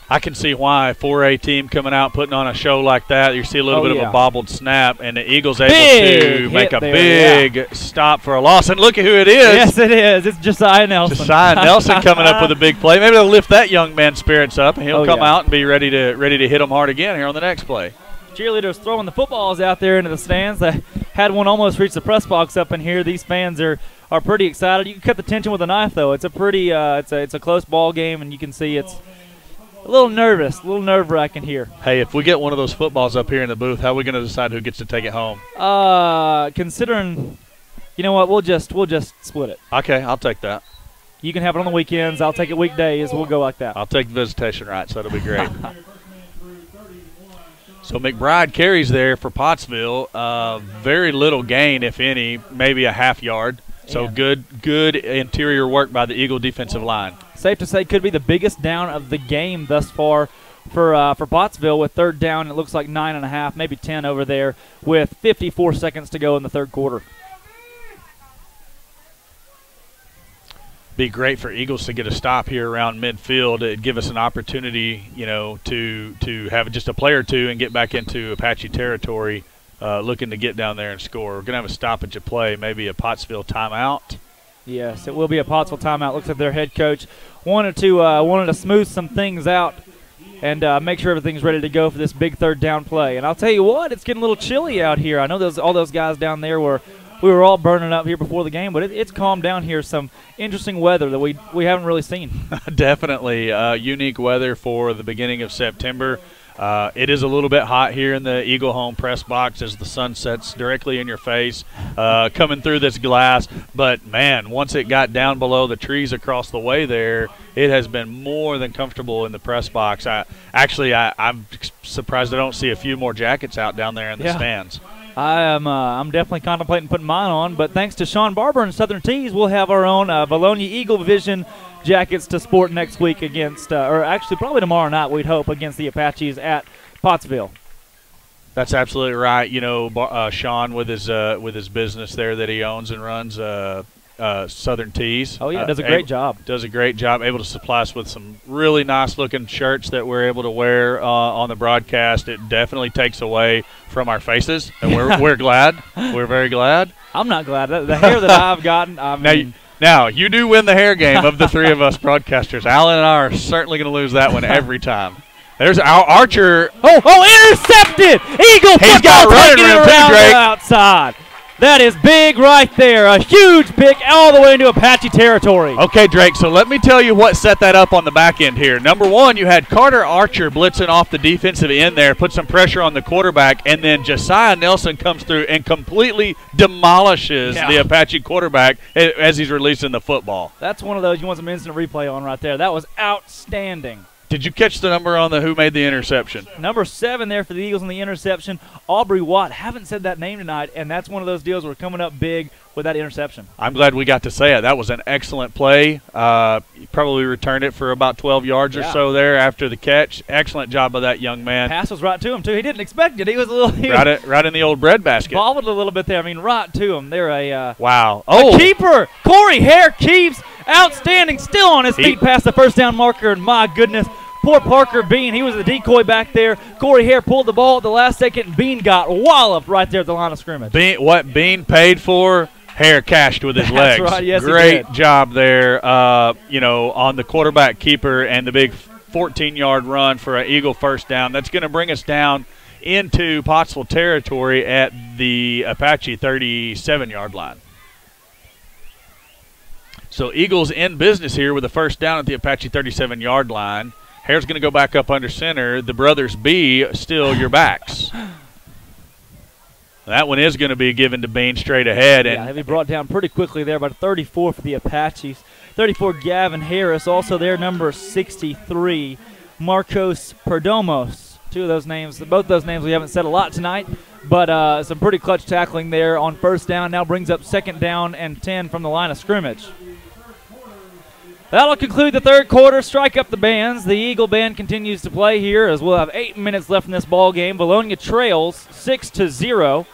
I can see why a 4A team coming out putting on a show like that. You see a little bit of a bobbled snap, and the Eagles able to make a big stop for a loss. And look at who it is. Yes, it is. It's Josiah Nelson. Josiah Nelson coming up with a big play. Maybe they'll lift that young man's spirits up, and he'll come out and be ready to hit them hard again here on the next play. Cheerleaders throwing the footballs out there into the stands. They had one almost reach the press box up in here. These fans are pretty excited. You can cut the tension with a knife, though. It's a pretty it's a close ball game, and you can see it's a little nervous, a little nerve-wracking here. Hey, if we get one of those footballs up here in the booth, how are we going to decide who gets to take it home? Considering, you know what, we'll just split it. Okay, I'll take that. You can have it on the weekends. I'll take it weekdays. We'll go like that. I'll take the visitation rights. That'll be great. So McBride carries there for Pottsville. Very little gain, if any, maybe a half yard. So good interior work by the Eagle defensive line. Safe to say could be the biggest down of the game thus far for Pottsville with third down. It looks like 9.5, maybe 10 over there with 54 seconds to go in the third quarter. Be great for Eagles to get a stop here around midfield. It'd give us an opportunity, to have just a play or two and get back into Apache territory, looking to get down there and score. We're going to have a stoppage of play, maybe a Pottsville timeout. Yes, it will be a Pottsville timeout. Looks like their head coach wanted to smooth some things out and make sure everything's ready to go for this big third down play. And I'll tell you what, it's getting a little chilly out here. I know all those guys down there we were all burning up here before the game, but it's calmed down here. Some interesting weather that we haven't really seen. Definitely unique weather for the beginning of September. It is a little bit hot here in the Eagle home press box as the sun sets directly in your face, coming through this glass. But, man, once it got down below the trees across the way there, it has been more than comfortable in the press box. I'm surprised I don't see a few more jackets out down there in the stands. I'm definitely contemplating putting mine on, but thanks to Sean Barber and Southern Tees, we'll have our own Vilonia Eagle Vision jackets to sport next week against, or actually probably tomorrow night, we'd hope, against the Apaches at Pottsville. That's absolutely right. Sean with his business there that he owns and runs, Southern Tees. Oh, yeah, does a great job. Does a great job, able to supply us with some really nice-looking shirts that we're able to wear on the broadcast. It definitely takes away from our faces, and we're glad. We're very glad. I'm not glad. The hair that I've gotten, Now, you do win the hair game of the three of us broadcasters. Alan and I are certainly going to lose that one every time. There's our Archer. Oh, intercepted! Eagle He's got running room too, Drake. Outside. That is big right there. A huge pick all the way into Apache territory. Okay, Drake, so let me tell you what set that up on the back end here. Number one, you had Carter Archer blitzing off the defensive end there, put some pressure on the quarterback, and then Josiah Nelson comes through and completely demolishes the Apache quarterback as he's releasing the football. That's one of those you want some instant replay on right there. That was outstanding. Did you catch the number on who made the interception? Number 7 there for the Eagles in the interception, Aubrey Watt. Haven't said that name tonight, and that's one of those deals we're coming up big with that interception. I'm glad we got to say it. That was an excellent play. You probably returned it for about 12 yards or so there after the catch. Excellent job by that young man. Pass was right to him, too. He didn't expect it. He was a little right in the old bread basket. Bobbled a little bit there. I mean, right to him. They're a keeper. Corey Hare keeps outstanding, still on his feet past the first down marker, and my goodness, poor Parker Bean. He was the decoy back there. Corey Hare pulled the ball at the last second, and Bean got walloped right there at the line of scrimmage. What Bean paid for, Hare cashed with his legs. That's right, yes, great job there, on the quarterback keeper and the big 14-yard run for an Eagle first down. That's going to bring us down into Pottsville territory at the Apache 37-yard line. So Eagles in business here with a first down at the Apache 37-yard line. Hare's going to go back up under center. The brothers B still your backs. That one is going to be given to Bean straight ahead. And he brought down pretty quickly there by 34 for the Apaches. 34, Gavin Harris. Also there, number 63, Marcos Perdomos. Both those names we haven't said a lot tonight. But some pretty clutch tackling there on first down. Now brings up 2nd down and 10 from the line of scrimmage. That'll conclude the third quarter. Strike up the bands. The Eagle Band continues to play here as we'll have 8 minutes left in this ball game. Vilonia trails 6-0.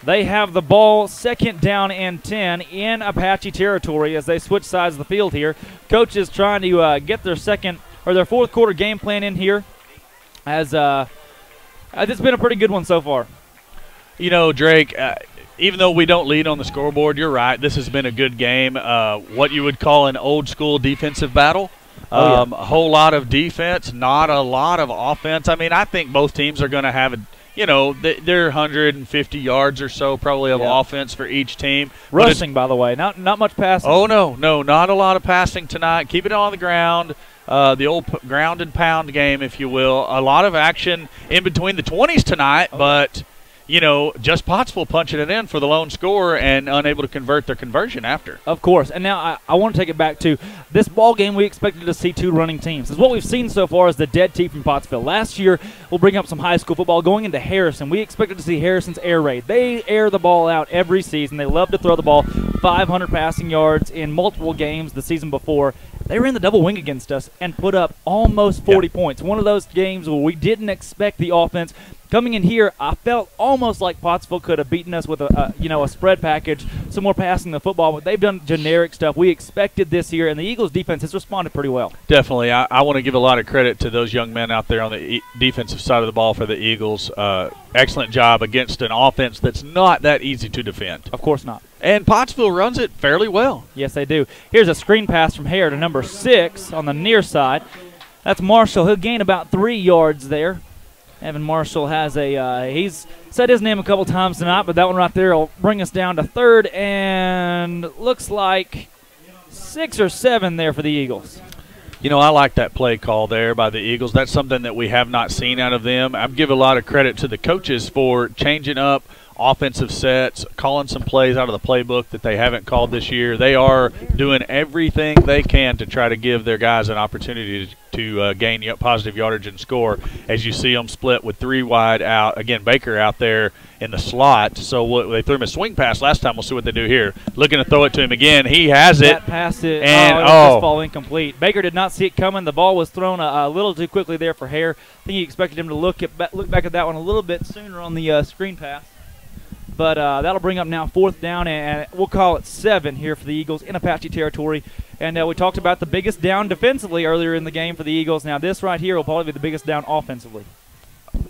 They have the ball 2nd down and 10 in Apache territory as they switch sides of the field here. Coach is trying to get their fourth quarter game plan in here as it's been a pretty good one so far. You know, Drake, even though we don't lead on the scoreboard, you're right. This has been a good game. What you would call an old-school defensive battle. A whole lot of defense, not a lot of offense. I mean, I think both teams are going to have they're 150 yards or so probably of offense for each team. Rushing, by the way, not much passing. Oh, no, not a lot of passing tonight. Keep it on the ground. The old ground and pound game, if you will. A lot of action in between the 20s tonight, but – just Pottsville punching it in for the lone score and unable to convert their conversion after. Of course. And now I want to take it back to this ball game. We expected to see 2 running teams. It's what we've seen so far is the dead team from Pottsville. Last year, we'll bring up some high school football going into Harrison. We expected to see Harrison's air raid. They air the ball out every season. They love to throw the ball 500 passing yards in multiple games the season before. They ran the double wing against us and put up almost 40 points. One of those games where we didn't expect the offense. Coming in here, I felt almost like Pottsville could have beaten us with a spread package, some more passing the football, but they've done generic stuff. We expected this year, and the Eagles' defense has responded pretty well. Definitely. I want to give a lot of credit to those young men out there on the defensive side of the ball for the Eagles. Excellent job against an offense that's not that easy to defend. Of course not. And Pottsville runs it fairly well. Yes, they do. Here's a screen pass from Hare to number 6 on the near side. That's Marshall. He'll gain about 3 yards there. Evan Marshall has he's said his name a couple times tonight, but that one right there will bring us down to 3rd and looks like 6 or 7 there for the Eagles. I like that play call there by the Eagles. That's something that we have not seen out of them. I give a lot of credit to the coaches for changing up offensive sets, calling some plays out of the playbook that they haven't called this year. They are doing everything they can to try to give their guys an opportunity to gain positive yardage and score. As you see them split with 3 wide out. Again, Baker out there in the slot. So they threw him a swing pass last time. We'll see what they do here. Looking to throw it to him again. He has it. That pass it. And it was just fall incomplete. Baker did not see it coming. The ball was thrown a little too quickly there for Hare. I think he expected him to look back at that one a little bit sooner on the screen pass. But that'll bring up now 4th down, and we'll call it 7 here for the Eagles in Apache territory. And we talked about the biggest down defensively earlier in the game for the Eagles. Now this right here will probably be the biggest down offensively.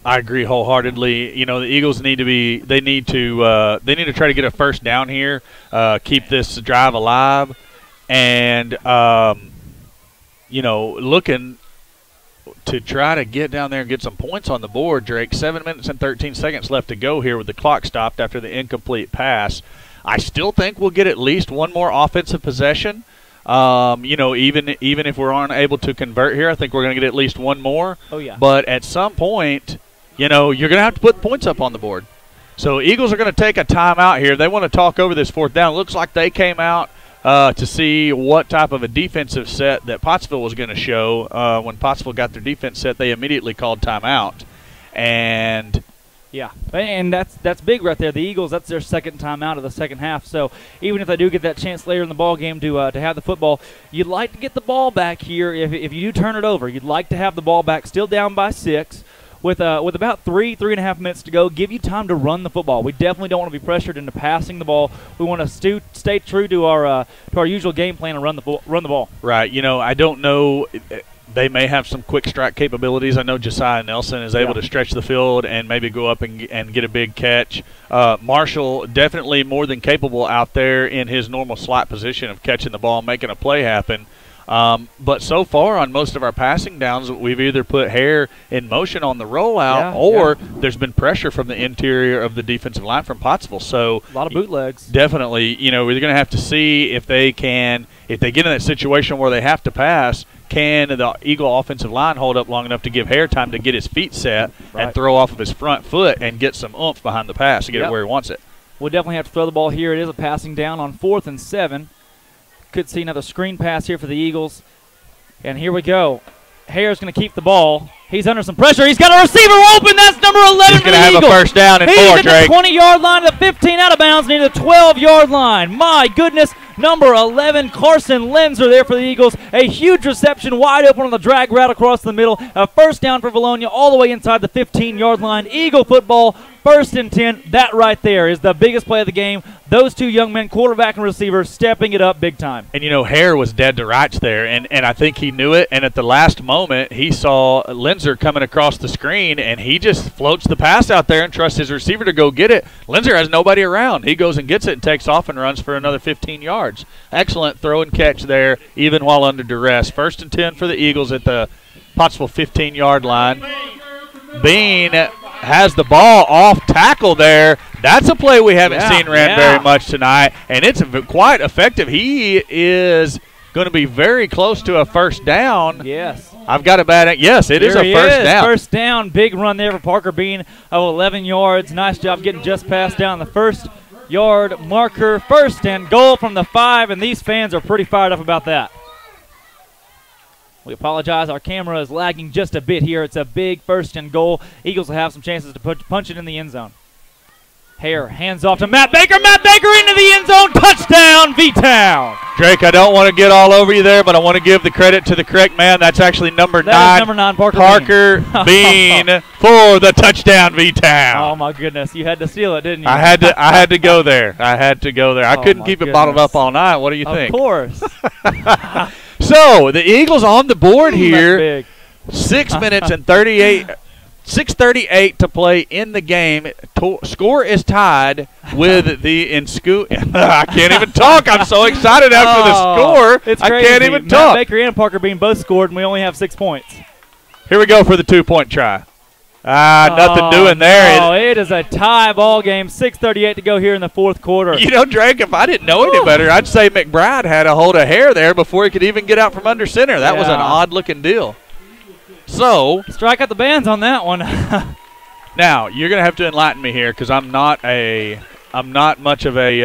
I agree wholeheartedly. The Eagles need to try to get a first down here, keep this drive alive, and looking to try to get down there and get some points on the board, Drake. 7 minutes and 13 seconds left to go here with the clock stopped after the incomplete pass. I still think we'll get at least one more offensive possession. Even if we're unable to convert here, I think we're going to get at least one more. Oh, yeah. But at some point, you're going to have to put points up on the board. So Eagles are going to take a timeout here. They want to talk over this 4th down. Looks like they came out to see what type of a defensive set that Pottsville was going to show. When Pottsville got their defense set, they immediately called timeout. And yeah, and that's big right there. The Eagles, that's their 2nd timeout of the second half. So even if they do get that chance later in the ball game to have the football, you'd like to get the ball back here. If you do turn it over, you'd like to have the ball back, still down by 6. With about 3.5 minutes to go, give you time to run the football. We definitely don't want to be pressured into passing the ball. We want to stay true to our usual game plan and run the ball. Right. I don't know. They may have some quick strike capabilities. I know Josiah Nelson is able to stretch the field and maybe go up and get a big catch. Marshall definitely more than capable out there in his normal slot position of catching the ball, making a play happen. But so far on most of our passing downs, we've either put Hare in motion on the rollout or there's been pressure from the interior of the defensive line from Pottsville. So a lot of bootlegs. Definitely, we're going to have to see if they get in that situation where they have to pass, can the Eagle offensive line hold up long enough to give Hare time to get his feet set and throw off of his front foot and get some oomph behind the pass to get it where he wants it. We'll definitely have to throw the ball here. It is a passing down on 4th and 7. Could see another screen pass here for the Eagles. And here we go. Hare's going to keep the ball. He's under some pressure. He's got a receiver open. That's number 11 He's for the going to have Eagles. a first down and He's 4, at Drake. the 20-yard line, the 15 out of bounds, near the 12-yard line. My goodness, number 11, Carson Lenzer there for the Eagles. A huge reception, wide open on the drag route across the middle. A first down for Vilonia all the way inside the 15-yard line. Eagle football, 1st and 10. That right there is the biggest play of the game. Those two young men, quarterback and receiver, stepping it up big time. And, Hare was dead to rights there, and I think he knew it. And at the last moment, he saw Lenzer coming across the screen, and he just floats the pass out there and trusts his receiver to go get it. Lenzer has nobody around. He goes and gets it and takes off and runs for another 15 yards. Excellent throw and catch there, even while under duress. 1st and 10 for the Eagles at the Pottsville 15-yard line. Bean has the ball off tackle there. That's a play we haven't seen ran very much tonight, and it's quite effective. He is going to be very close to a first down. Yes. I've got a bad – yes, it is a first down. First down, big run there for Parker Bean of 11 yards. Nice job getting just past down the first-yard marker. 1st and goal from the 5, and these fans are pretty fired up about that. We apologize. Our camera is lagging just a bit here. It's a big 1st and goal. Eagles will have some chances to punch it in the end zone. Hare hands off to Matt Baker. Matt Baker into the end zone. Touchdown, V-Town. Drake, I don't want to get all over you there, but I want to give the credit to the correct man. That's actually number 9. Number 9, Parker Bean for the touchdown, V-Town. Oh, my goodness. You had to steal it, didn't you? I had to go there. I couldn't keep it bottled up all night. What do you think? Of course. So, the Eagles on the board here. 6 minutes and 6:38 to play in the game. Score is tied with I can't even talk. I'm so excited after the score. It's I crazy. can't even Matt talk. Baker and Parker Bean both scored, and we only have 6 points. Here we go for the 2-point try. Nothing doing there. Oh, it is a tie ball game. 6:38 to go here in the 4th quarter. Drake, if I didn't know any better, I'd say McBride had a hold of Hare there before he could even get out from under center. That was an odd-looking deal. So, strike out the bands on that one. now you're going to have to enlighten me here because I'm not much of a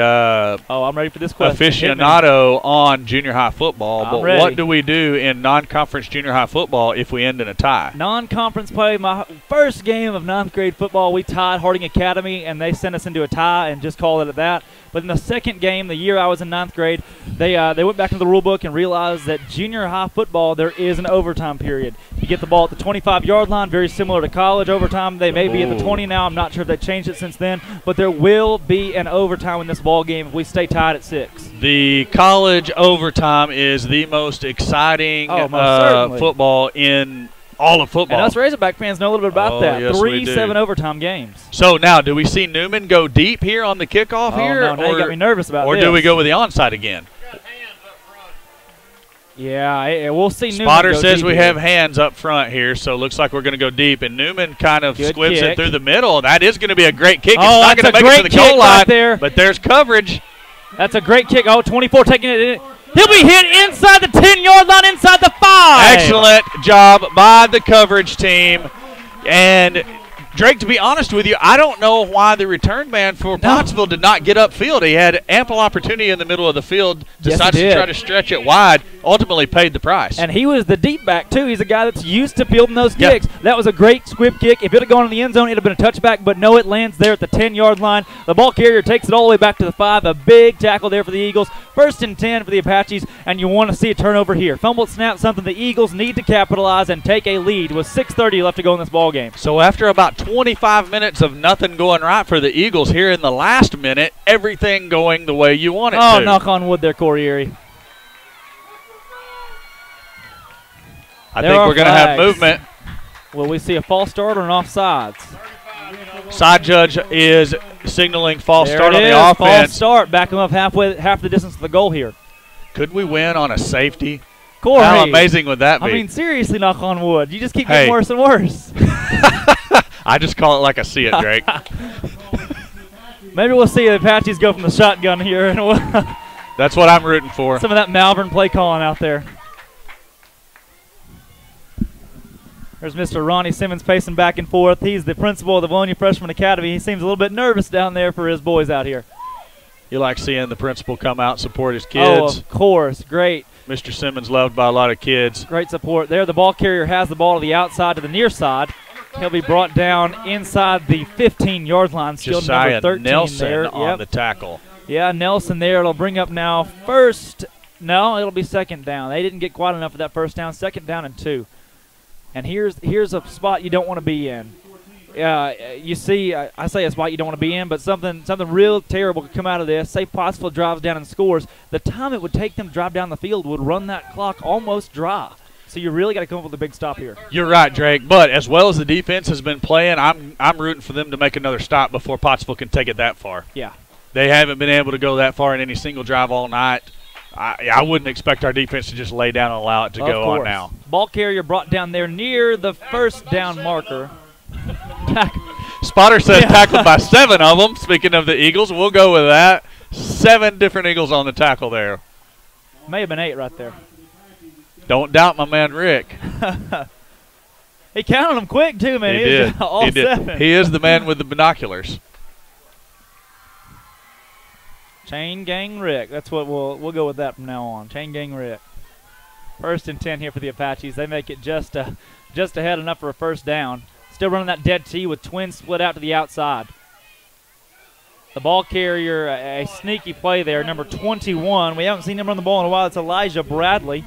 I'm ready for this question. aficionado on junior high football. But ready. what do we do in non-conference junior high football if we end in a tie? Non-conference play. My first game of 9th grade football, we tied Harding Academy, and they sent us into a tie and just called it at that. But in the second game, the year I was in 9th grade, they went back into the rule book and realized that junior high football, there is an overtime period. You get the ball at the 25-yard line, very similar to college overtime. They may be at the 20 now. I'm not sure if they changed it since then. But there will be an overtime in this ball game if we stay tied at 6. The college overtime is the most exciting football in all of football. And us Razorback fans know a little bit about that. Yes, 3 7 overtime games. So now, do we see Newman go deep here on the kickoff here? No, now you got me nervous about this. Or do we go with the onside again? Yeah, we'll see Newman Spotter go says deep we here. have hands up front here, so it looks like we're going to go deep. And Newman kind of Good squibs kick. it through the middle. That is going to be a great kick. It's Oh, not going that's to a make it to great the goal kick line, right there. but there's coverage. That's a great kick. 24 taking it in. He'll be hit inside the 10-yard line, inside the 5. Excellent job by the coverage team. And Drake, to be honest with you, I don't know why the return man for Pottsville did not get upfield. He had ample opportunity in the middle of the field, decided to try to stretch it wide, ultimately paid the price. And he was the deep back, too. He's a guy that's used to fielding those kicks. That was a great squib kick. If it had gone in the end zone, it would have been a touchback, but no, it lands there at the 10-yard line. The ball carrier takes it all the way back to the 5. A big tackle there for the Eagles. 1st and 10 for the Apaches, and you want to see a turnover here. Fumbled snap, something the Eagles need to capitalize and take a lead with 6:30 left to go in this ball game. So after about 25 minutes of nothing going right for the Eagles here in the last minute, everything going the way you want it to. Oh, knock on wood there, Corey Erie. I think we're going to have movement. Will we see a false start or an offsides? Side judge is signaling false start on the offense. False start, back them up half the distance to the goal here. Could we win on a safety? Corey, how amazing would that be? I mean, seriously, knock on wood. You just keep getting worse and worse. I just call it like I see it, Drake. Maybe we'll see the Apaches go from the shotgun here. And that's what I'm rooting for. Some of that Malvern play calling out there. There's Mr. Ronnie Simmons pacing back and forth. He's the principal of the Vilonia Freshman Academy. He seems a little bit nervous down there for his boys out here. You like seeing the principal come out and support his kids? Oh, of course. Great. Mr. Simmons loved by a lot of kids. Great support there. The ball carrier has the ball to the outside to the near side. He'll be brought down inside the 15-yard line. Still Josiah number 13 Nelson there. on the tackle. Yeah, Nelson there. It'll bring up now first. No, it'll be second down. They didn't get quite enough of that first down. Second down and 2. And here's a spot you don't want to be in. You see, I say a spot you don't want to be in, but something real terrible could come out of this. Say Pottsville drives down and scores. The time it would take them to drive down the field would run that clock almost dry. So you really got to come up with a big stop here. You're right, Drake. But as well as the defense has been playing, I'm rooting for them to make another stop before Pottsville can take it that far. Yeah. They haven't been able to go that far in any single drive all night. I wouldn't expect our defense to just lay down and allow it to go on now. Ball carrier brought down there near the first down marker. Spotter says tackled by 7 of them. Speaking of the Eagles, we'll go with that. 7 different Eagles on the tackle there. May have been 8 right there. Don't doubt my man Rick. He counted them quick too, man. He did. All he did. 7. He is the man with the binoculars. Chain Gang Rick. That's what we'll go with that from now on. Chain Gang Rick. First and 10 here for the Apaches. They make it just ahead enough for a first down. Still running that dead T with twins split out to the outside. The ball carrier, a sneaky play there, number 21. We haven't seen him run the ball in a while. It's Elijah Bradley.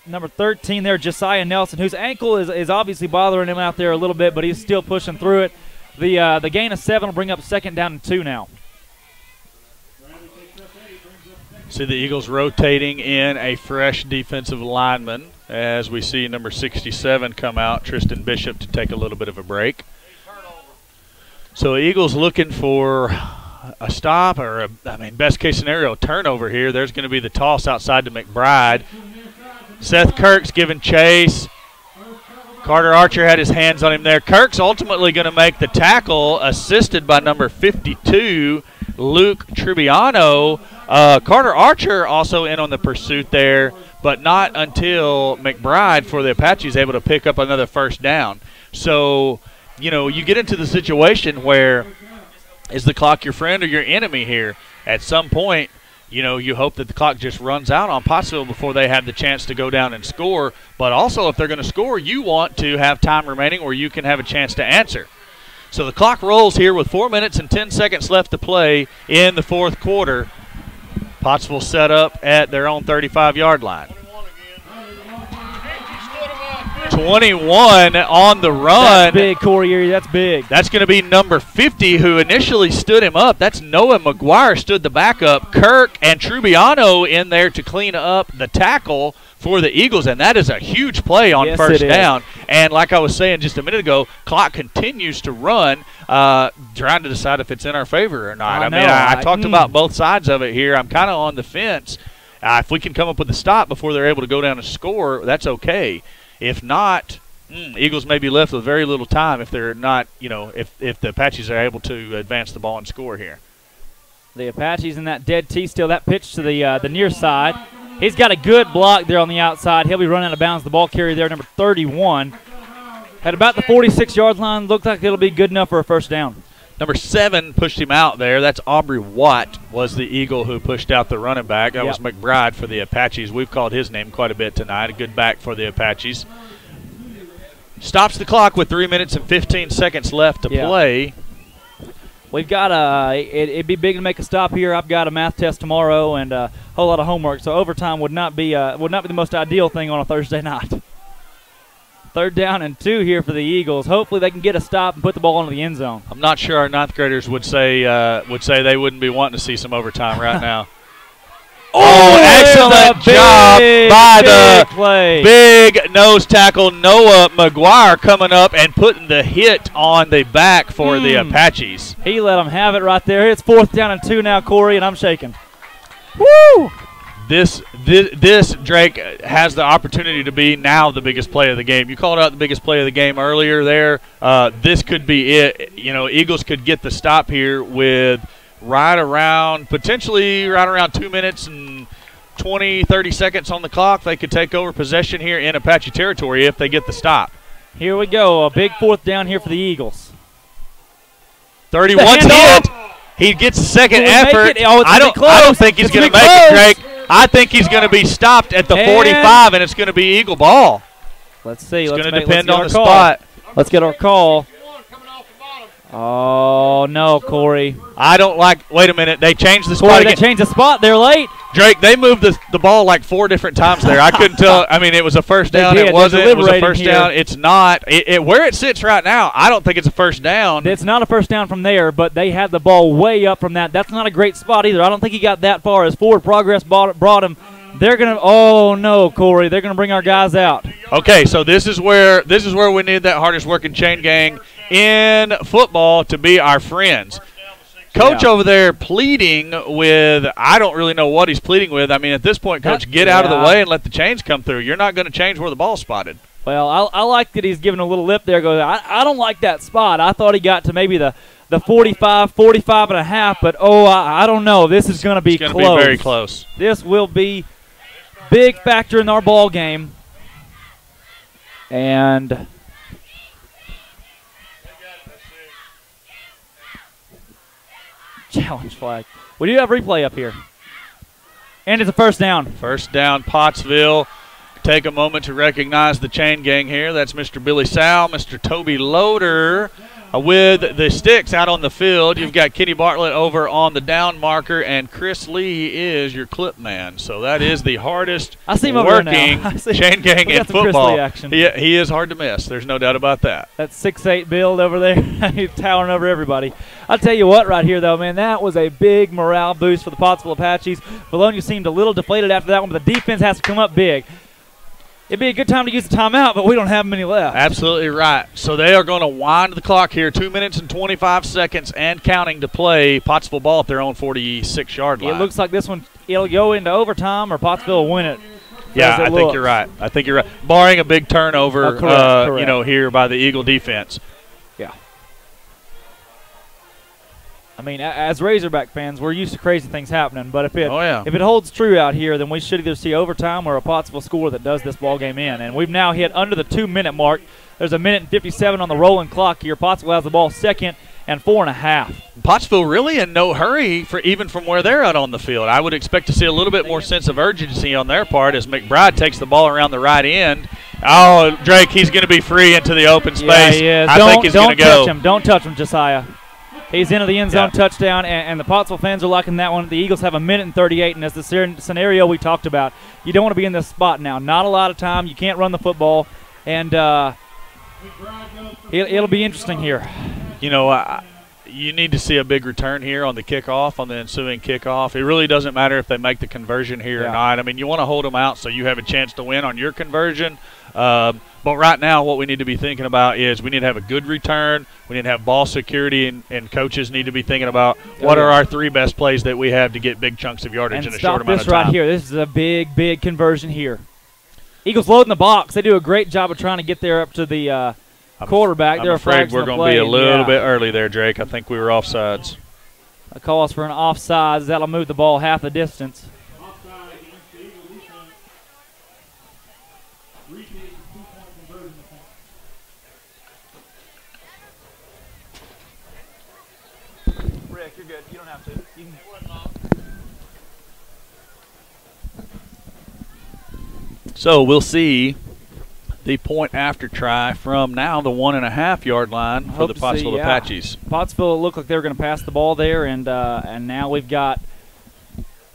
Number 13 there, Josiah Nelson, whose ankle is obviously bothering him out there a little bit, but he's still pushing through it. The gain of 7 will bring up second down and 2 now. See the Eagles rotating in a fresh defensive lineman as we see number 67 come out, Tristan Bishop, to take a little bit of a break. So the Eagles looking for a stop or, best case scenario, turnover here. There's going to be the toss outside to McBride. Seth Kirk's giving chase. Carter Archer had his hands on him there. Kirk's ultimately going to make the tackle, assisted by number 52, Luke Tribbiano. Carter Archer also in on the pursuit there, but not until McBride for the Apaches able to pick up another first down. So, you get into the situation where is the clock your friend or your enemy here? At some point, you hope that the clock just runs out on Pottsville before they have the chance to go down and score. But also, if they're going to score, you want to have time remaining where you can have a chance to answer. So the clock rolls here with 4 minutes and 10 seconds left to play in the fourth quarter. Pottsville set up at their own 35-yard line. 21 on the run. That's big, Corey. That's big. That's going to be number 50 who initially stood him up. That's Noah McGuire stood the backup. Kirk and Trubbiano in there to clean up the tackle for the Eagles, and that is a huge play on first down. And like I was saying just a minute ago, clock continues to run, trying to decide if it's in our favor or not. I talked about both sides of it here. I'm kind of on the fence. If we can come up with a stop before they're able to go down and score, that's okay. If not, Eagles may be left with very little time if they're not, if the Apaches are able to advance the ball and score here. The Apaches in that dead T still. That pitch to the near side. He's got a good block there on the outside. He'll be running out of bounds. The ball carrier there, number 31. At about the 46-yard line, looked like it'll be good enough for a first down. Number 7 pushed him out there. That's Aubrey Watt was the Eagle who pushed out the running back. That was McBride for the Apaches. We've called his name quite a bit tonight. A good back for the Apaches. Stops the clock with 3 minutes and 15 seconds left to play. We've got it'd be big to make a stop here. I've got a math test tomorrow and a whole lot of homework, so overtime would not be the most ideal thing on a Thursday night. Third down and 2 here for the Eagles. Hopefully they can get a stop and put the ball into the end zone. I'm not sure our ninth graders would say they wouldn't be wanting to see some overtime right now. Excellent job by the big nose tackle Noah McGuire coming up and putting the hit on the back for the Apaches. He let them have it right there. It's 4th down and 2 now, Corey, and I'm shaking. Woo! This Drake has the opportunity to be now the biggest play of the game. You called out the biggest play of the game earlier there. This could be it. Eagles could get the stop here with potentially right around 2 minutes and 20, 30 seconds on the clock. They could take over possession here in Apache territory if they get the stop. Here we go. A big 4th down here for the Eagles. 31's hit. He gets a second effort. I don't think he's going to make it, Drake. I think he's going to be stopped at the 45, and it's going to be Eagle ball. Let's see. It's Let's going to depend let's on get the our call. spot. Let's get our call. Oh, no, Corey. I don't like – wait a minute. They changed the spot Corey, again. they changed the spot. They're late. Drake, they moved the ball like 4 different times there. I couldn't tell. I mean, it was a first They down. did. It wasn't. They're It was a deliberating first here. down. It's not. Where it sits right now, I don't think it's a first down. It's not a first down from there, but they had the ball way up from that. That's not a great spot either. I don't think he got that far as forward progress brought him. They're going to – oh, no, Corey. They're going to bring our guys out. Okay, so this is where we need that hardest working chain gang in football to be our friends. Coach over there pleading with, I don't really know what he's pleading with. I mean, at this point, Coach, get out of the way and let the chains come through. You're not going to change where the ball's spotted. Well, I like that he's giving a little lip there. Goes, I don't like that spot. I thought he got to maybe the 45, 45 and a half, but, I don't know. This is going to be close. It's going to be very close. This will be big factor in our ball game. And challenge flag. We do have replay up here. And it's a first down. First down, Pottsville. Take a moment to recognize the chain gang here. That's Mr. Billy Sal, Mr. Toby Loader. With the sticks out on the field, you've got Kenny Bartlett over on the down marker, and Chris Lee is your clip man. So that is the hardest I see him over there working now. chain gang We in got some Chris football. Lee action. He is hard to miss. There's no doubt about that. That 6'8" build over there, he's towering over everybody. I'll tell you what right here, though, man, that was a big morale boost for the Pottsville Apaches. Vilonia seemed a little deflated after that one, but the defense has to come up big. It'd be a good time to use the timeout, but we don't have many left. Absolutely right. So they are going to wind the clock here. 2 minutes and 25 seconds and counting to play. Pottsville ball at their own 46-yard line. It looks like this one, it'll go into overtime or Pottsville will win it. Yeah, I think you're right. I think you're right. Barring a big turnover, correct. Here by the Eagle defense. Yeah. I mean, as Razorback fans, we're used to crazy things happening. But if it holds true out here, then we should either see overtime or a Pottsville score that does this ball game in. And we've now hit under the 2-minute mark. There's a minute and 57 on the rolling clock here. Pottsville has the ball second and 4.5. Pottsville really in no hurry even from where they're out on the field. I would expect to see a little bit more sense of urgency on their part as McBride takes the ball around the right end. Oh, Drake, he's going to be free into the open space. Yeah, he is. I think he's going to go. Don't touch him, Josiah. He's into the end zone touchdown, and the Pottsville fans are liking that one. The Eagles have a minute and 38, and as the scenario we talked about, you don't want to be in this spot now. Not a lot of time. You can't run the football, and it'll be interesting here. You know, you need to see a big return here on the kickoff, on the ensuing kickoff. It really doesn't matter if they make the conversion here or not. I mean, you want to hold them out so you have a chance to win on your conversion. But right now what we need to be thinking about is we need to have a good return. We need to have ball security, and coaches need to be thinking about what are our 3 best plays that we have to get big chunks of yardage in a short amount of time. Stop this right here. This is a big, big conversion here. Eagles loading the box. They do a great job of trying to get there up to the quarterback. I'm afraid we're going to be a little bit early there, Drake. I think we were offsides. A call for an offsides. That'll move the ball half the distance. Rick, you're good. You don't have to. You can. So we'll see the point after try from now the 1.5-yard line for the Pottsville Apaches. Pottsville looked like they were going to pass the ball there, and now we've got.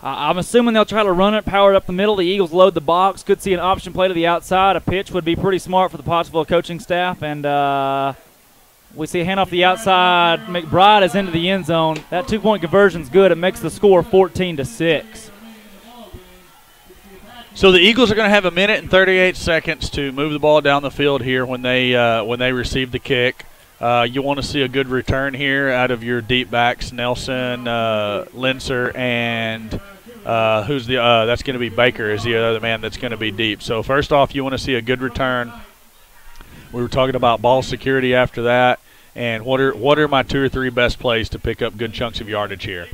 I'm assuming they'll try to run it, power it up the middle. The Eagles load the box. Could see an option play to the outside. A pitch would be pretty smart for the Pottsville coaching staff, and we see a hand off the outside. McBride is into the end zone. That 2-point conversion's good. It makes the score 14-6. So the Eagles are going to have a minute and 38 seconds to move the ball down the field here when they receive the kick. You want to see a good return here out of your deep backs, Nelson, Linser, and that's going to be Baker is the other man that's going to be deep. So first off, you want to see a good return. We were talking about ball security after that, and what are my 2 or 3 best plays to pick up good chunks of yardage here?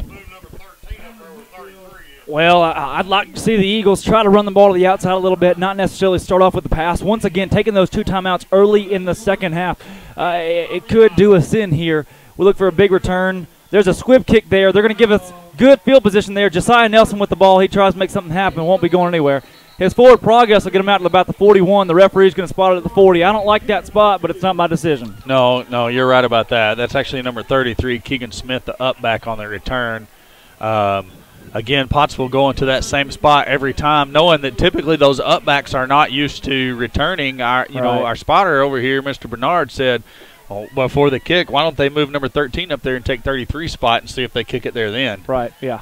Well, I'd like to see the Eagles try to run the ball to the outside a little bit, not necessarily start off with the pass. Once again, taking those 2 timeouts early in the second half, it could do us in here. We look for a big return. There's a squib kick there. They're going to give us good field position there. Josiah Nelson with the ball. He tries to make something happen. Won't be going anywhere. His forward progress will get him out to about the 41. The referee's going to spot it at the 40. I don't like that spot, but it's not my decision. No, you're right about that. That's actually number 33, Keegan Smith, the up back on the return. Again, Pottsville going to that same spot every time, knowing that typically those up backs are not used to returning. Our spotter over here, Mr. Bernard, said before the kick, why don't they move number 13 up there and take 33 spot and see if they kick it there then? Right, yeah.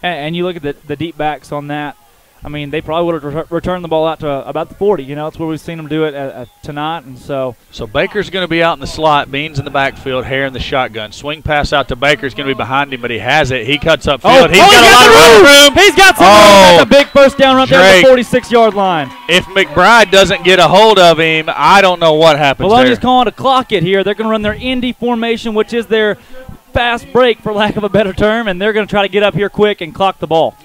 And you look at the deep backs on that. I mean, they probably would have returned the ball out to about the 40. It's where we've seen them do it tonight. And so Baker's going to be out in the slot. Beans in the backfield. Hare in the shotgun. Swing pass out to Baker's going to be behind him, but he has it. He cuts up field. He's got a lot of room. He's got some room. That's a big first down right there at the 46-yard line. If McBride doesn't get a hold of him, I don't know what happens there. Vilonia's calling to clock it here. They're going to run their Indy formation, which is their fast break, for lack of a better term, and they're going to try to get up here quick and clock the ball.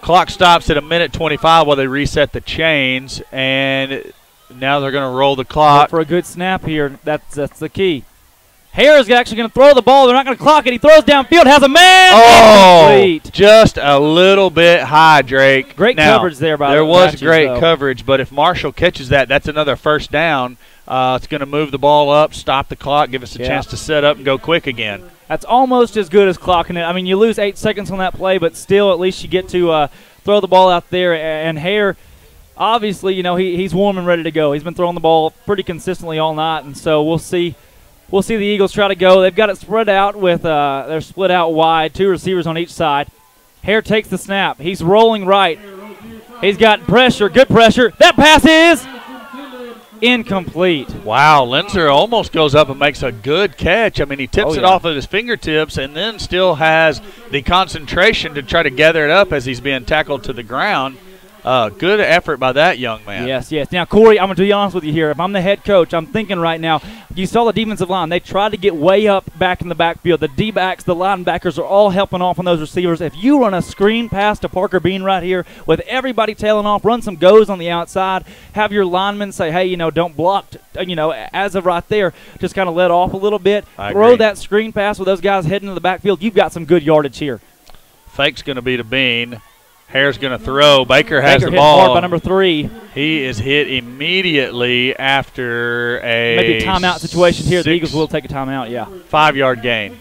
Clock stops at 1:25 while they reset the chains, and now they're going to roll the clock. Look for a good snap here. That's the key. Hare is actually going to throw the ball. They're not going to clock it. He throws downfield, has a man. Incomplete. Just a little bit high, Drake. Great coverage there by the There was Apaches, great coverage, but if Marshall catches that, that's another first down. It's going to move the ball up, stop the clock, give us a chance to set up and go quick again. That's almost as good as clocking it. I mean, you lose 8 seconds on that play, but still at least you get to throw the ball out there. And Hare, obviously, he's warm and ready to go. He's been throwing the ball pretty consistently all night, and so we'll see the Eagles try to go. They've got it spread out with they're split out wide, 2 receivers on each side. Hare takes the snap. He's rolling right. He's got pressure, good pressure. That pass is incomplete. Wow, Linzer almost goes up and makes a good catch. I mean, he tips it off of his fingertips and then still has the concentration to try to gather it up as he's being tackled to the ground. Good effort by that young man. Yes. Now, Corey, I'm going to be honest with you here. If I'm the head coach, I'm thinking right now, you saw the defensive line. They tried to get way up back in the backfield. The D-backs, the linebackers are all helping off on those receivers. If you run a screen pass to Parker Bean right here with everybody tailing off, run some goes on the outside, have your linemen say, hey, don't block, as of right there, just kind of let off a little bit. Throw that screen pass with those guys heading to the backfield. You've got some good yardage here. Fake's going to be to Bean. Hare's going to throw. Baker has the hit ball. hard by number 3. He is hit immediately after a maybe timeout situation here. The Eagles will take a timeout, 5-yard gain.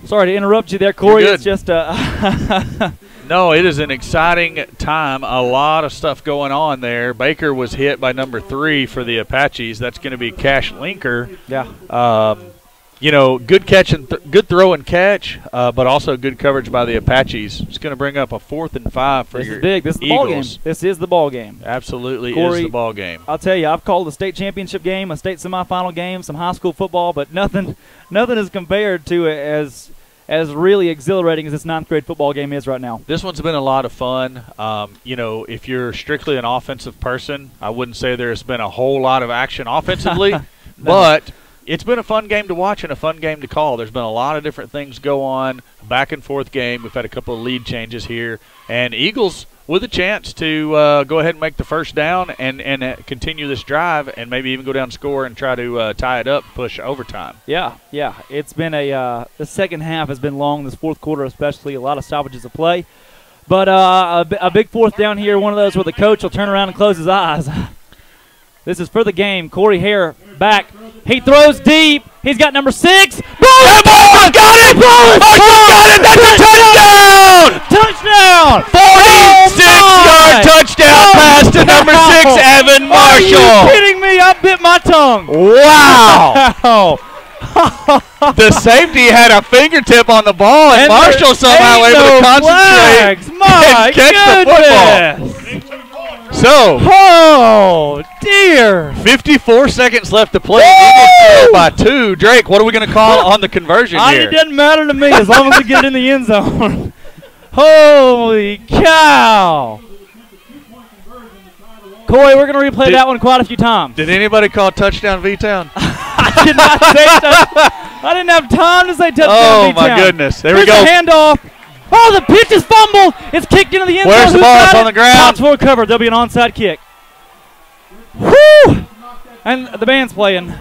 Sorry to interrupt you there, Corey. It's just No, it is an exciting time. A lot of stuff going on there. Baker was hit by number 3 for the Apaches. That's going to be Cash Linker. Yeah. Good catch and good throw and catch, but also good coverage by the Apaches. It's going to bring up a 4th and 5 for your Eagles. This is the ball game. This is the ball game. Absolutely, Corey, is the ball game. I'll tell you, I've called a state championship game, a state semifinal game, some high school football, but nothing is compared to as really exhilarating as this 9th grade football game is right now. This one's been a lot of fun. If you're strictly an offensive person, I wouldn't say there's been a whole lot of action offensively, but it's been a fun game to watch and a fun game to call. There's been a lot of different things go on, back and forth game. We've had a couple of lead changes here, and Eagles with a chance to go ahead and make the first down and continue this drive and maybe even go down score and try to tie it up, push overtime. Yeah. It's been the second half has been long, this fourth quarter especially, a lot of stoppages of play. But a big 4th down here, one of those where the coach will turn around and close his eyes. This is for the game. Corey Hare back. He throws deep. He's got number 6. Got it! Got it! That's a touchdown! Touchdown! 46-yard touchdown pass to number 6, Evan Marshall. Are you kidding me? I bit my tongue. Wow! The safety had a fingertip on the ball, and Marshall somehow able to concentrate and catch the football. So, oh dear! 54 seconds left to play. Eagles by 2. Drake, what are we going to call on the conversion here? It doesn't matter to me as long as we get it in the end zone. Holy cow! Corey, we're going to replay that one quite a few times. Did anybody call touchdown V-Town? I did not say touchdown. I didn't have time to say touchdown V-Town. Oh, my goodness. There we go. Here's a handoff. Oh, the pitch is fumbled. It's kicked into the end zone. Where's the ball? It's on the ground. Pottsville covered. There'll be an onside kick. Woo! And the band's playing.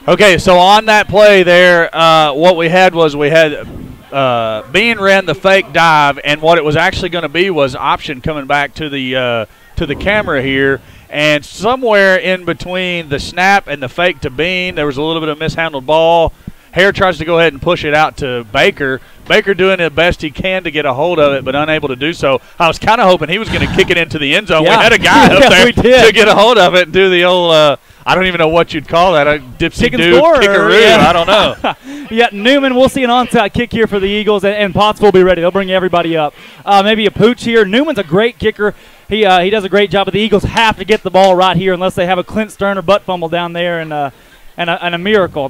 Okay, so on that play there, what we had was Bean ran the fake dive, and what it was actually going to be was option coming back to the camera here, and somewhere in between the snap and the fake to Bean, there was a little bit of mishandled ball. Hare tries to go ahead and push it out to Baker. Baker doing the best he can to get a hold of it, but unable to do so. I was kind of hoping he was going to kick it into the end zone. Yeah. We had a guy up there to get a hold of it and do the old I don't even know what you'd call that. A dipsy Chicken do score, kickaroo. yeah. I don't know. Yeah, Newman, we'll see an onside kick here for the Eagles, and Pottsville will be ready. They'll bring everybody up. Maybe a pooch here. Newman's a great kicker. He does a great job, but the Eagles have to get the ball right here unless they have a Clint Sterner butt fumble down there and a miracle.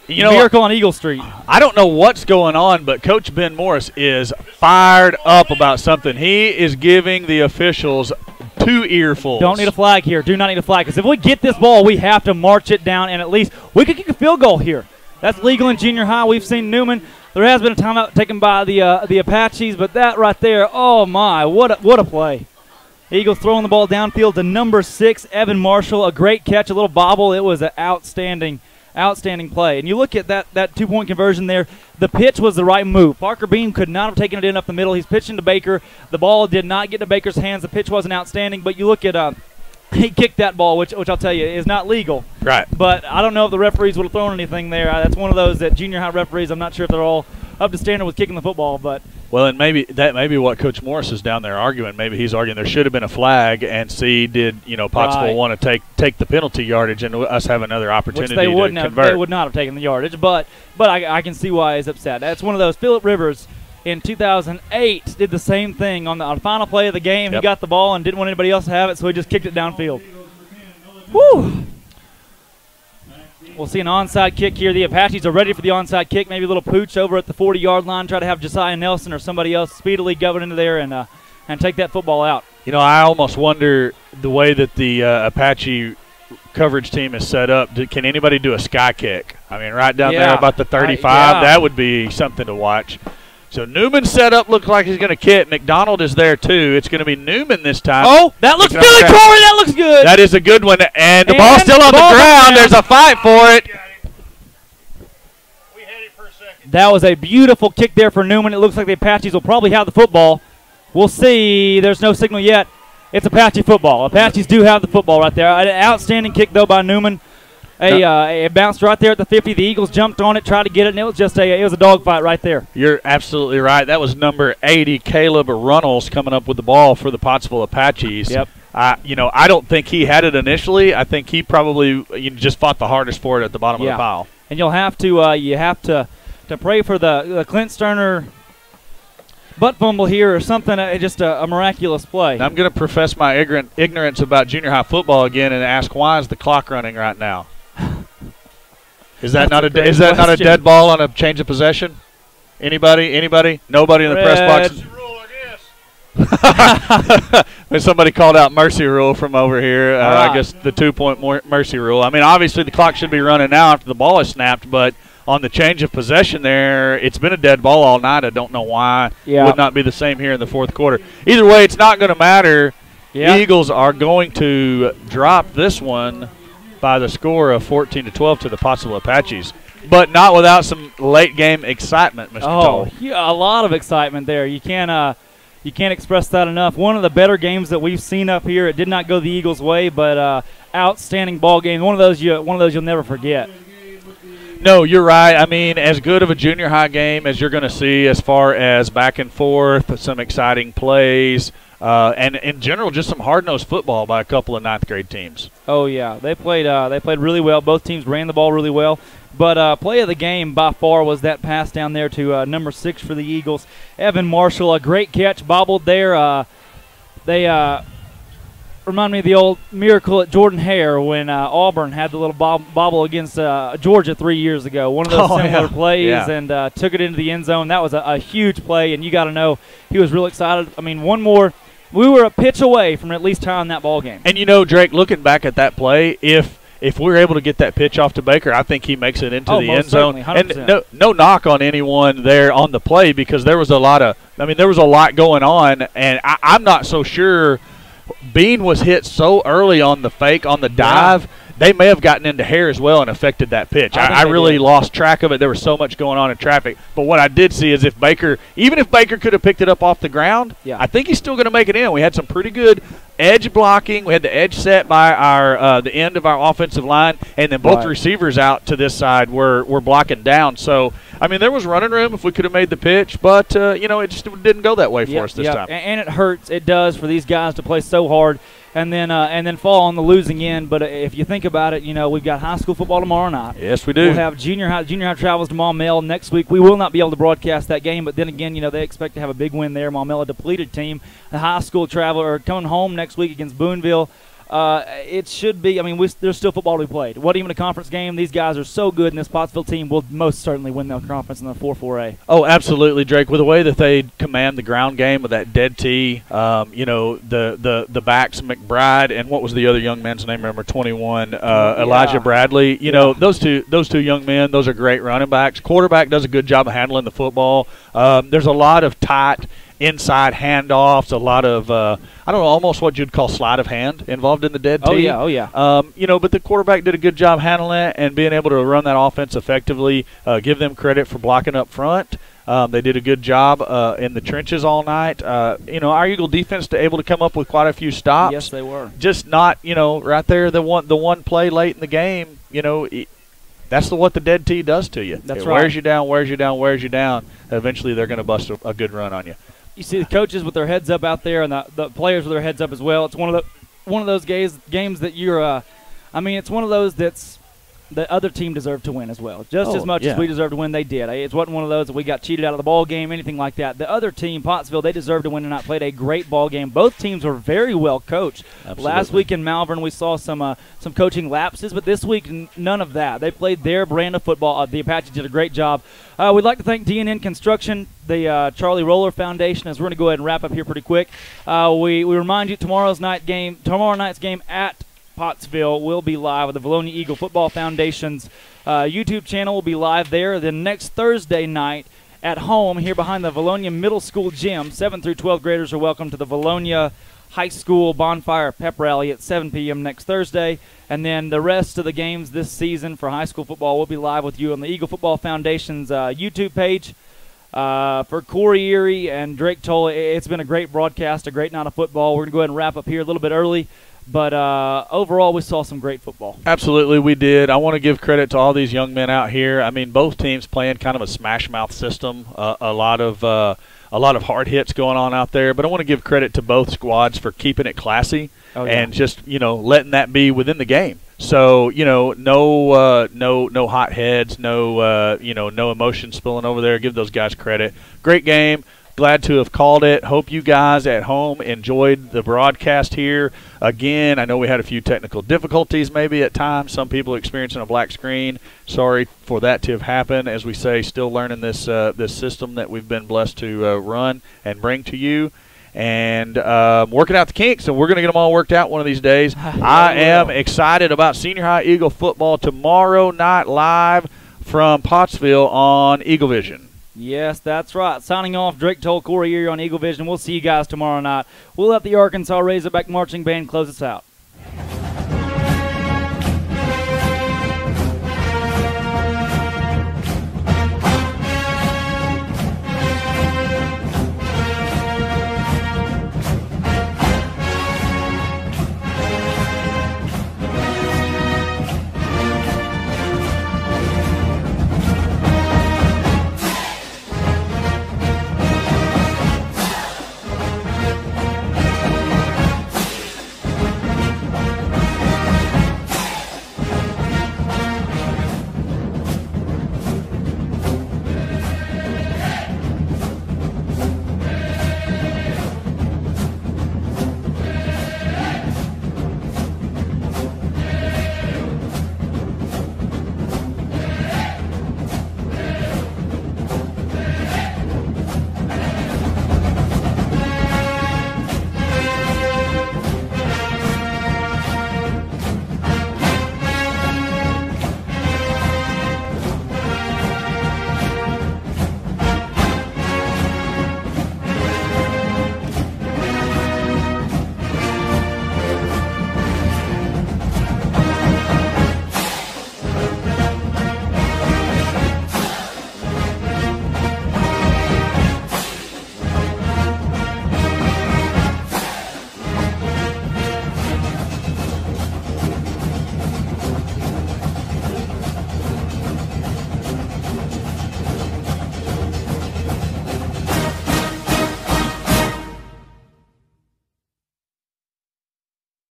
Miracle on Eagle Street. I don't know what's going on, but Coach Ben Morris is fired up about something. He is giving the officials 2 earfuls. Don't need a flag here. Do not need a flag, because if we get this ball, we have to march it down, and at least we could kick a field goal here. That's legal in junior high. We've seen Newman. There has been a timeout taken by the Apaches, but that right there, oh my, what a play. Eagles throwing the ball downfield to number 6, Evan Marshall. A great catch, a little bobble. It was an outstanding play. And you look at that 2-point conversion there, the pitch was the right move. Parker Beam could not have taken it in up the middle. He's pitching to Baker. The ball did not get to Baker's hands. The pitch wasn't outstanding, but you look at he kicked that ball, which I'll tell you is not legal. Right. But I don't know if the referees would have thrown anything there. That's one of those that junior high referees, I'm not sure if they're all up to standard with kicking the football, but well, and maybe that may be what Coach Morris is down there arguing. Maybe he's arguing there should have been a flag, and did Pottsville want to take the penalty yardage and us have another opportunity which they wouldn't to have, convert. they would not have taken the yardage, but I can see why he's upset. That's one of those. Phillip Rivers in 2008 did the same thing on the final play of the game. Yep. He got the ball and didn't want anybody else to have it, so he just kicked it downfield. Woo! We'll see an onside kick here. The Apaches are ready for the onside kick. Maybe a little pooch over at the 40-yard line. Try to have Josiah Nelson or somebody else speedily go into there and take that football out. I almost wonder the way that the Apache coverage team is set up. Can anybody do a sky kick? I mean, right down there about the 35. That would be something to watch. So Newman's set up looks like he's going to kick. McDonald is there, too. It's going to be Newman this time. Oh, that looks Billy Corey. That looks good. That is a good one. And the ball's still on the ground. There's a fight for it. We had it for a second. That was a beautiful kick there for Newman. It looks like the Apaches will probably have the football. We'll see. There's no signal yet. It's Apache football. Apaches do have the football right there. An outstanding kick, though, by Newman. It bounced right there at the 50. The Eagles jumped on it, tried to get it, and it was just a dogfight right there. You're absolutely right. That was number 80, Caleb Runnels, coming up with the ball for the Pottsville Apaches. Yep. I don't think he had it initially. I think he probably just fought the hardest for it at the bottom of the pile. And you'll have to pray for the Clint Sterner butt fumble here or something. Just a miraculous play. Now I'm going to profess my ignorance about junior high football again and ask, why is the clock running right now? Is that not a dead ball on a change of possession? Anybody? Nobody in the press box. Rule, I guess. When somebody called out mercy rule from over here, right. I guess the 2-point mercy rule. I mean, obviously the clock should be running now after the ball is snapped, but on the change of possession there, it's been a dead ball all night. I don't know why. Yeah. Would not be the same here in the fourth quarter. Either way, it's not going to matter. Yeah. The Eagles are going to drop this one by the score of 14-12 to the Pottsville Apaches, but not without some late game excitement, Mr. Toll. Yeah, a lot of excitement there. You can't express that enough. One of the better games that we've seen up here. It did not go the Eagles' way, but outstanding ball game. One of those you'll never forget. No, you're right. I mean, as good of a junior high game as you're going to see, as far as back and forth, some exciting plays. And in general, just some hard-nosed football by a couple of ninth-grade teams. Oh yeah, they played really well. Both teams ran the ball really well. But play of the game by far was that pass down there to number 6 for the Eagles, Evan Marshall. A great catch, bobbled there. They remind me of the old miracle at Jordan Hare when Auburn had the little bobble against Georgia 3 years ago. One of those similar plays, and took it into the end zone. That was a huge play, and you got to know he was real excited. I mean, one more. We were a pitch away from at least tying that ball game. And, Drake, looking back at that play, if we're able to get that pitch off to Baker, I think he makes it into the end zone. 100%. And no knock on anyone there on the play, because there was a lot going on, and I'm not so sure. Bean was hit so early on the fake, on the dive, they may have gotten into hair as well and affected that pitch. I really lost track of it. There was so much going on in traffic. But what I did see is even if Baker could have picked it up off the ground, I think he's still going to make it in. We had some pretty good edge blocking. We had the edge set by our the end of our offensive line, and then both receivers out to this side were blocking down. So, I mean, there was running room if we could have made the pitch, but, it just didn't go that way for us this time. And it hurts. It does for these guys to play so hard and then fall on the losing end. But if you think about it, we've got high school football tomorrow night. Yes, we do. We'll have junior high travels to Maumelle next week. We will not be able to broadcast that game, but then again, they expect to have a big win there. Maumelle, a depleted team. The high school travel are coming home next week against Boonville. It should be. I mean, there's still football to be played. What even a conference game? These guys are so good, and this Pottsville team will most certainly win the conference in the 4-4A. Oh, absolutely, Drake. With the way that they command the ground game with that dead tee, the backs McBride and what was the other young man's name? Remember 21, Elijah Bradley. Those two young men. Those are great running backs. Quarterback does a good job of handling the football. There's a lot of tight inside handoffs, a lot of almost what you'd call sleight of hand involved in the dead tee. Oh yeah. But the quarterback did a good job handling it and being able to run that offense effectively. Give them credit for blocking up front. They did a good job in the trenches all night. Our Eagle defense able to come up with quite a few stops. Yes, they were. Just not, right there the one play late in the game. That's what the dead tee does to you. That's it right. Wears you down. Eventually, they're going to bust a good run on you. You see the coaches with their heads up out there, and the players with their heads up as well. It's one of those games that you're. It's one of those that's the other team deserved to win as well. Just as much as we deserved to win, they did. It wasn't one of those that we got cheated out of the ball game, anything like that. The other team, Pottsville, they deserved to win tonight. Played a great ball game. Both teams were very well coached. Absolutely. Last week in Malvern, we saw some coaching lapses, but this week none of that. They played their brand of football. The Apaches did a great job. We'd like to thank DNN Construction, the Charlie Roller Foundation, as we're going to go ahead and wrap up here pretty quick. We remind you tomorrow night's game at Pottsville will be live with the Vilonia Eagle Football Foundation's YouTube channel. Will be live there. Then next Thursday night at home here behind the Vilonia Middle School gym, 7th through 12th graders are welcome to the Vilonia High School Bonfire Pep Rally at 7 p.m. next Thursday. And then the rest of the games this season for high school football will be live with you on the Eagle Football Foundation's YouTube page. For Corey Erie and Drake Toll, it's been a great broadcast, a great night of football. We're going to go ahead and wrap up here a little bit early. But overall, we saw some great football. Absolutely, we did. I want to give credit to all these young men out here. I mean, both teams playing kind of a smash mouth system. A lot of hard hits going on out there. But I want to give credit to both squads for keeping it classy and just letting that be within the game. So no hot heads, no emotion spilling over there. Give those guys credit. Great game. Glad to have called it. Hope you guys at home enjoyed the broadcast here. Again, I know we had a few technical difficulties maybe at times. Some people experiencing a black screen. Sorry for that to have happened. As we say, still learning this system that we've been blessed to run and bring to you. And working out the kinks, and we're going to get them all worked out one of these days. I am excited about Senior High Eagle football tomorrow night live from Pottsville on Eagle Vision. Yes, that's right. Signing off, Drake Toll, Corey Erie on Eagle Vision. We'll see you guys tomorrow night. We'll let the Arkansas Razorback Marching Band close us out.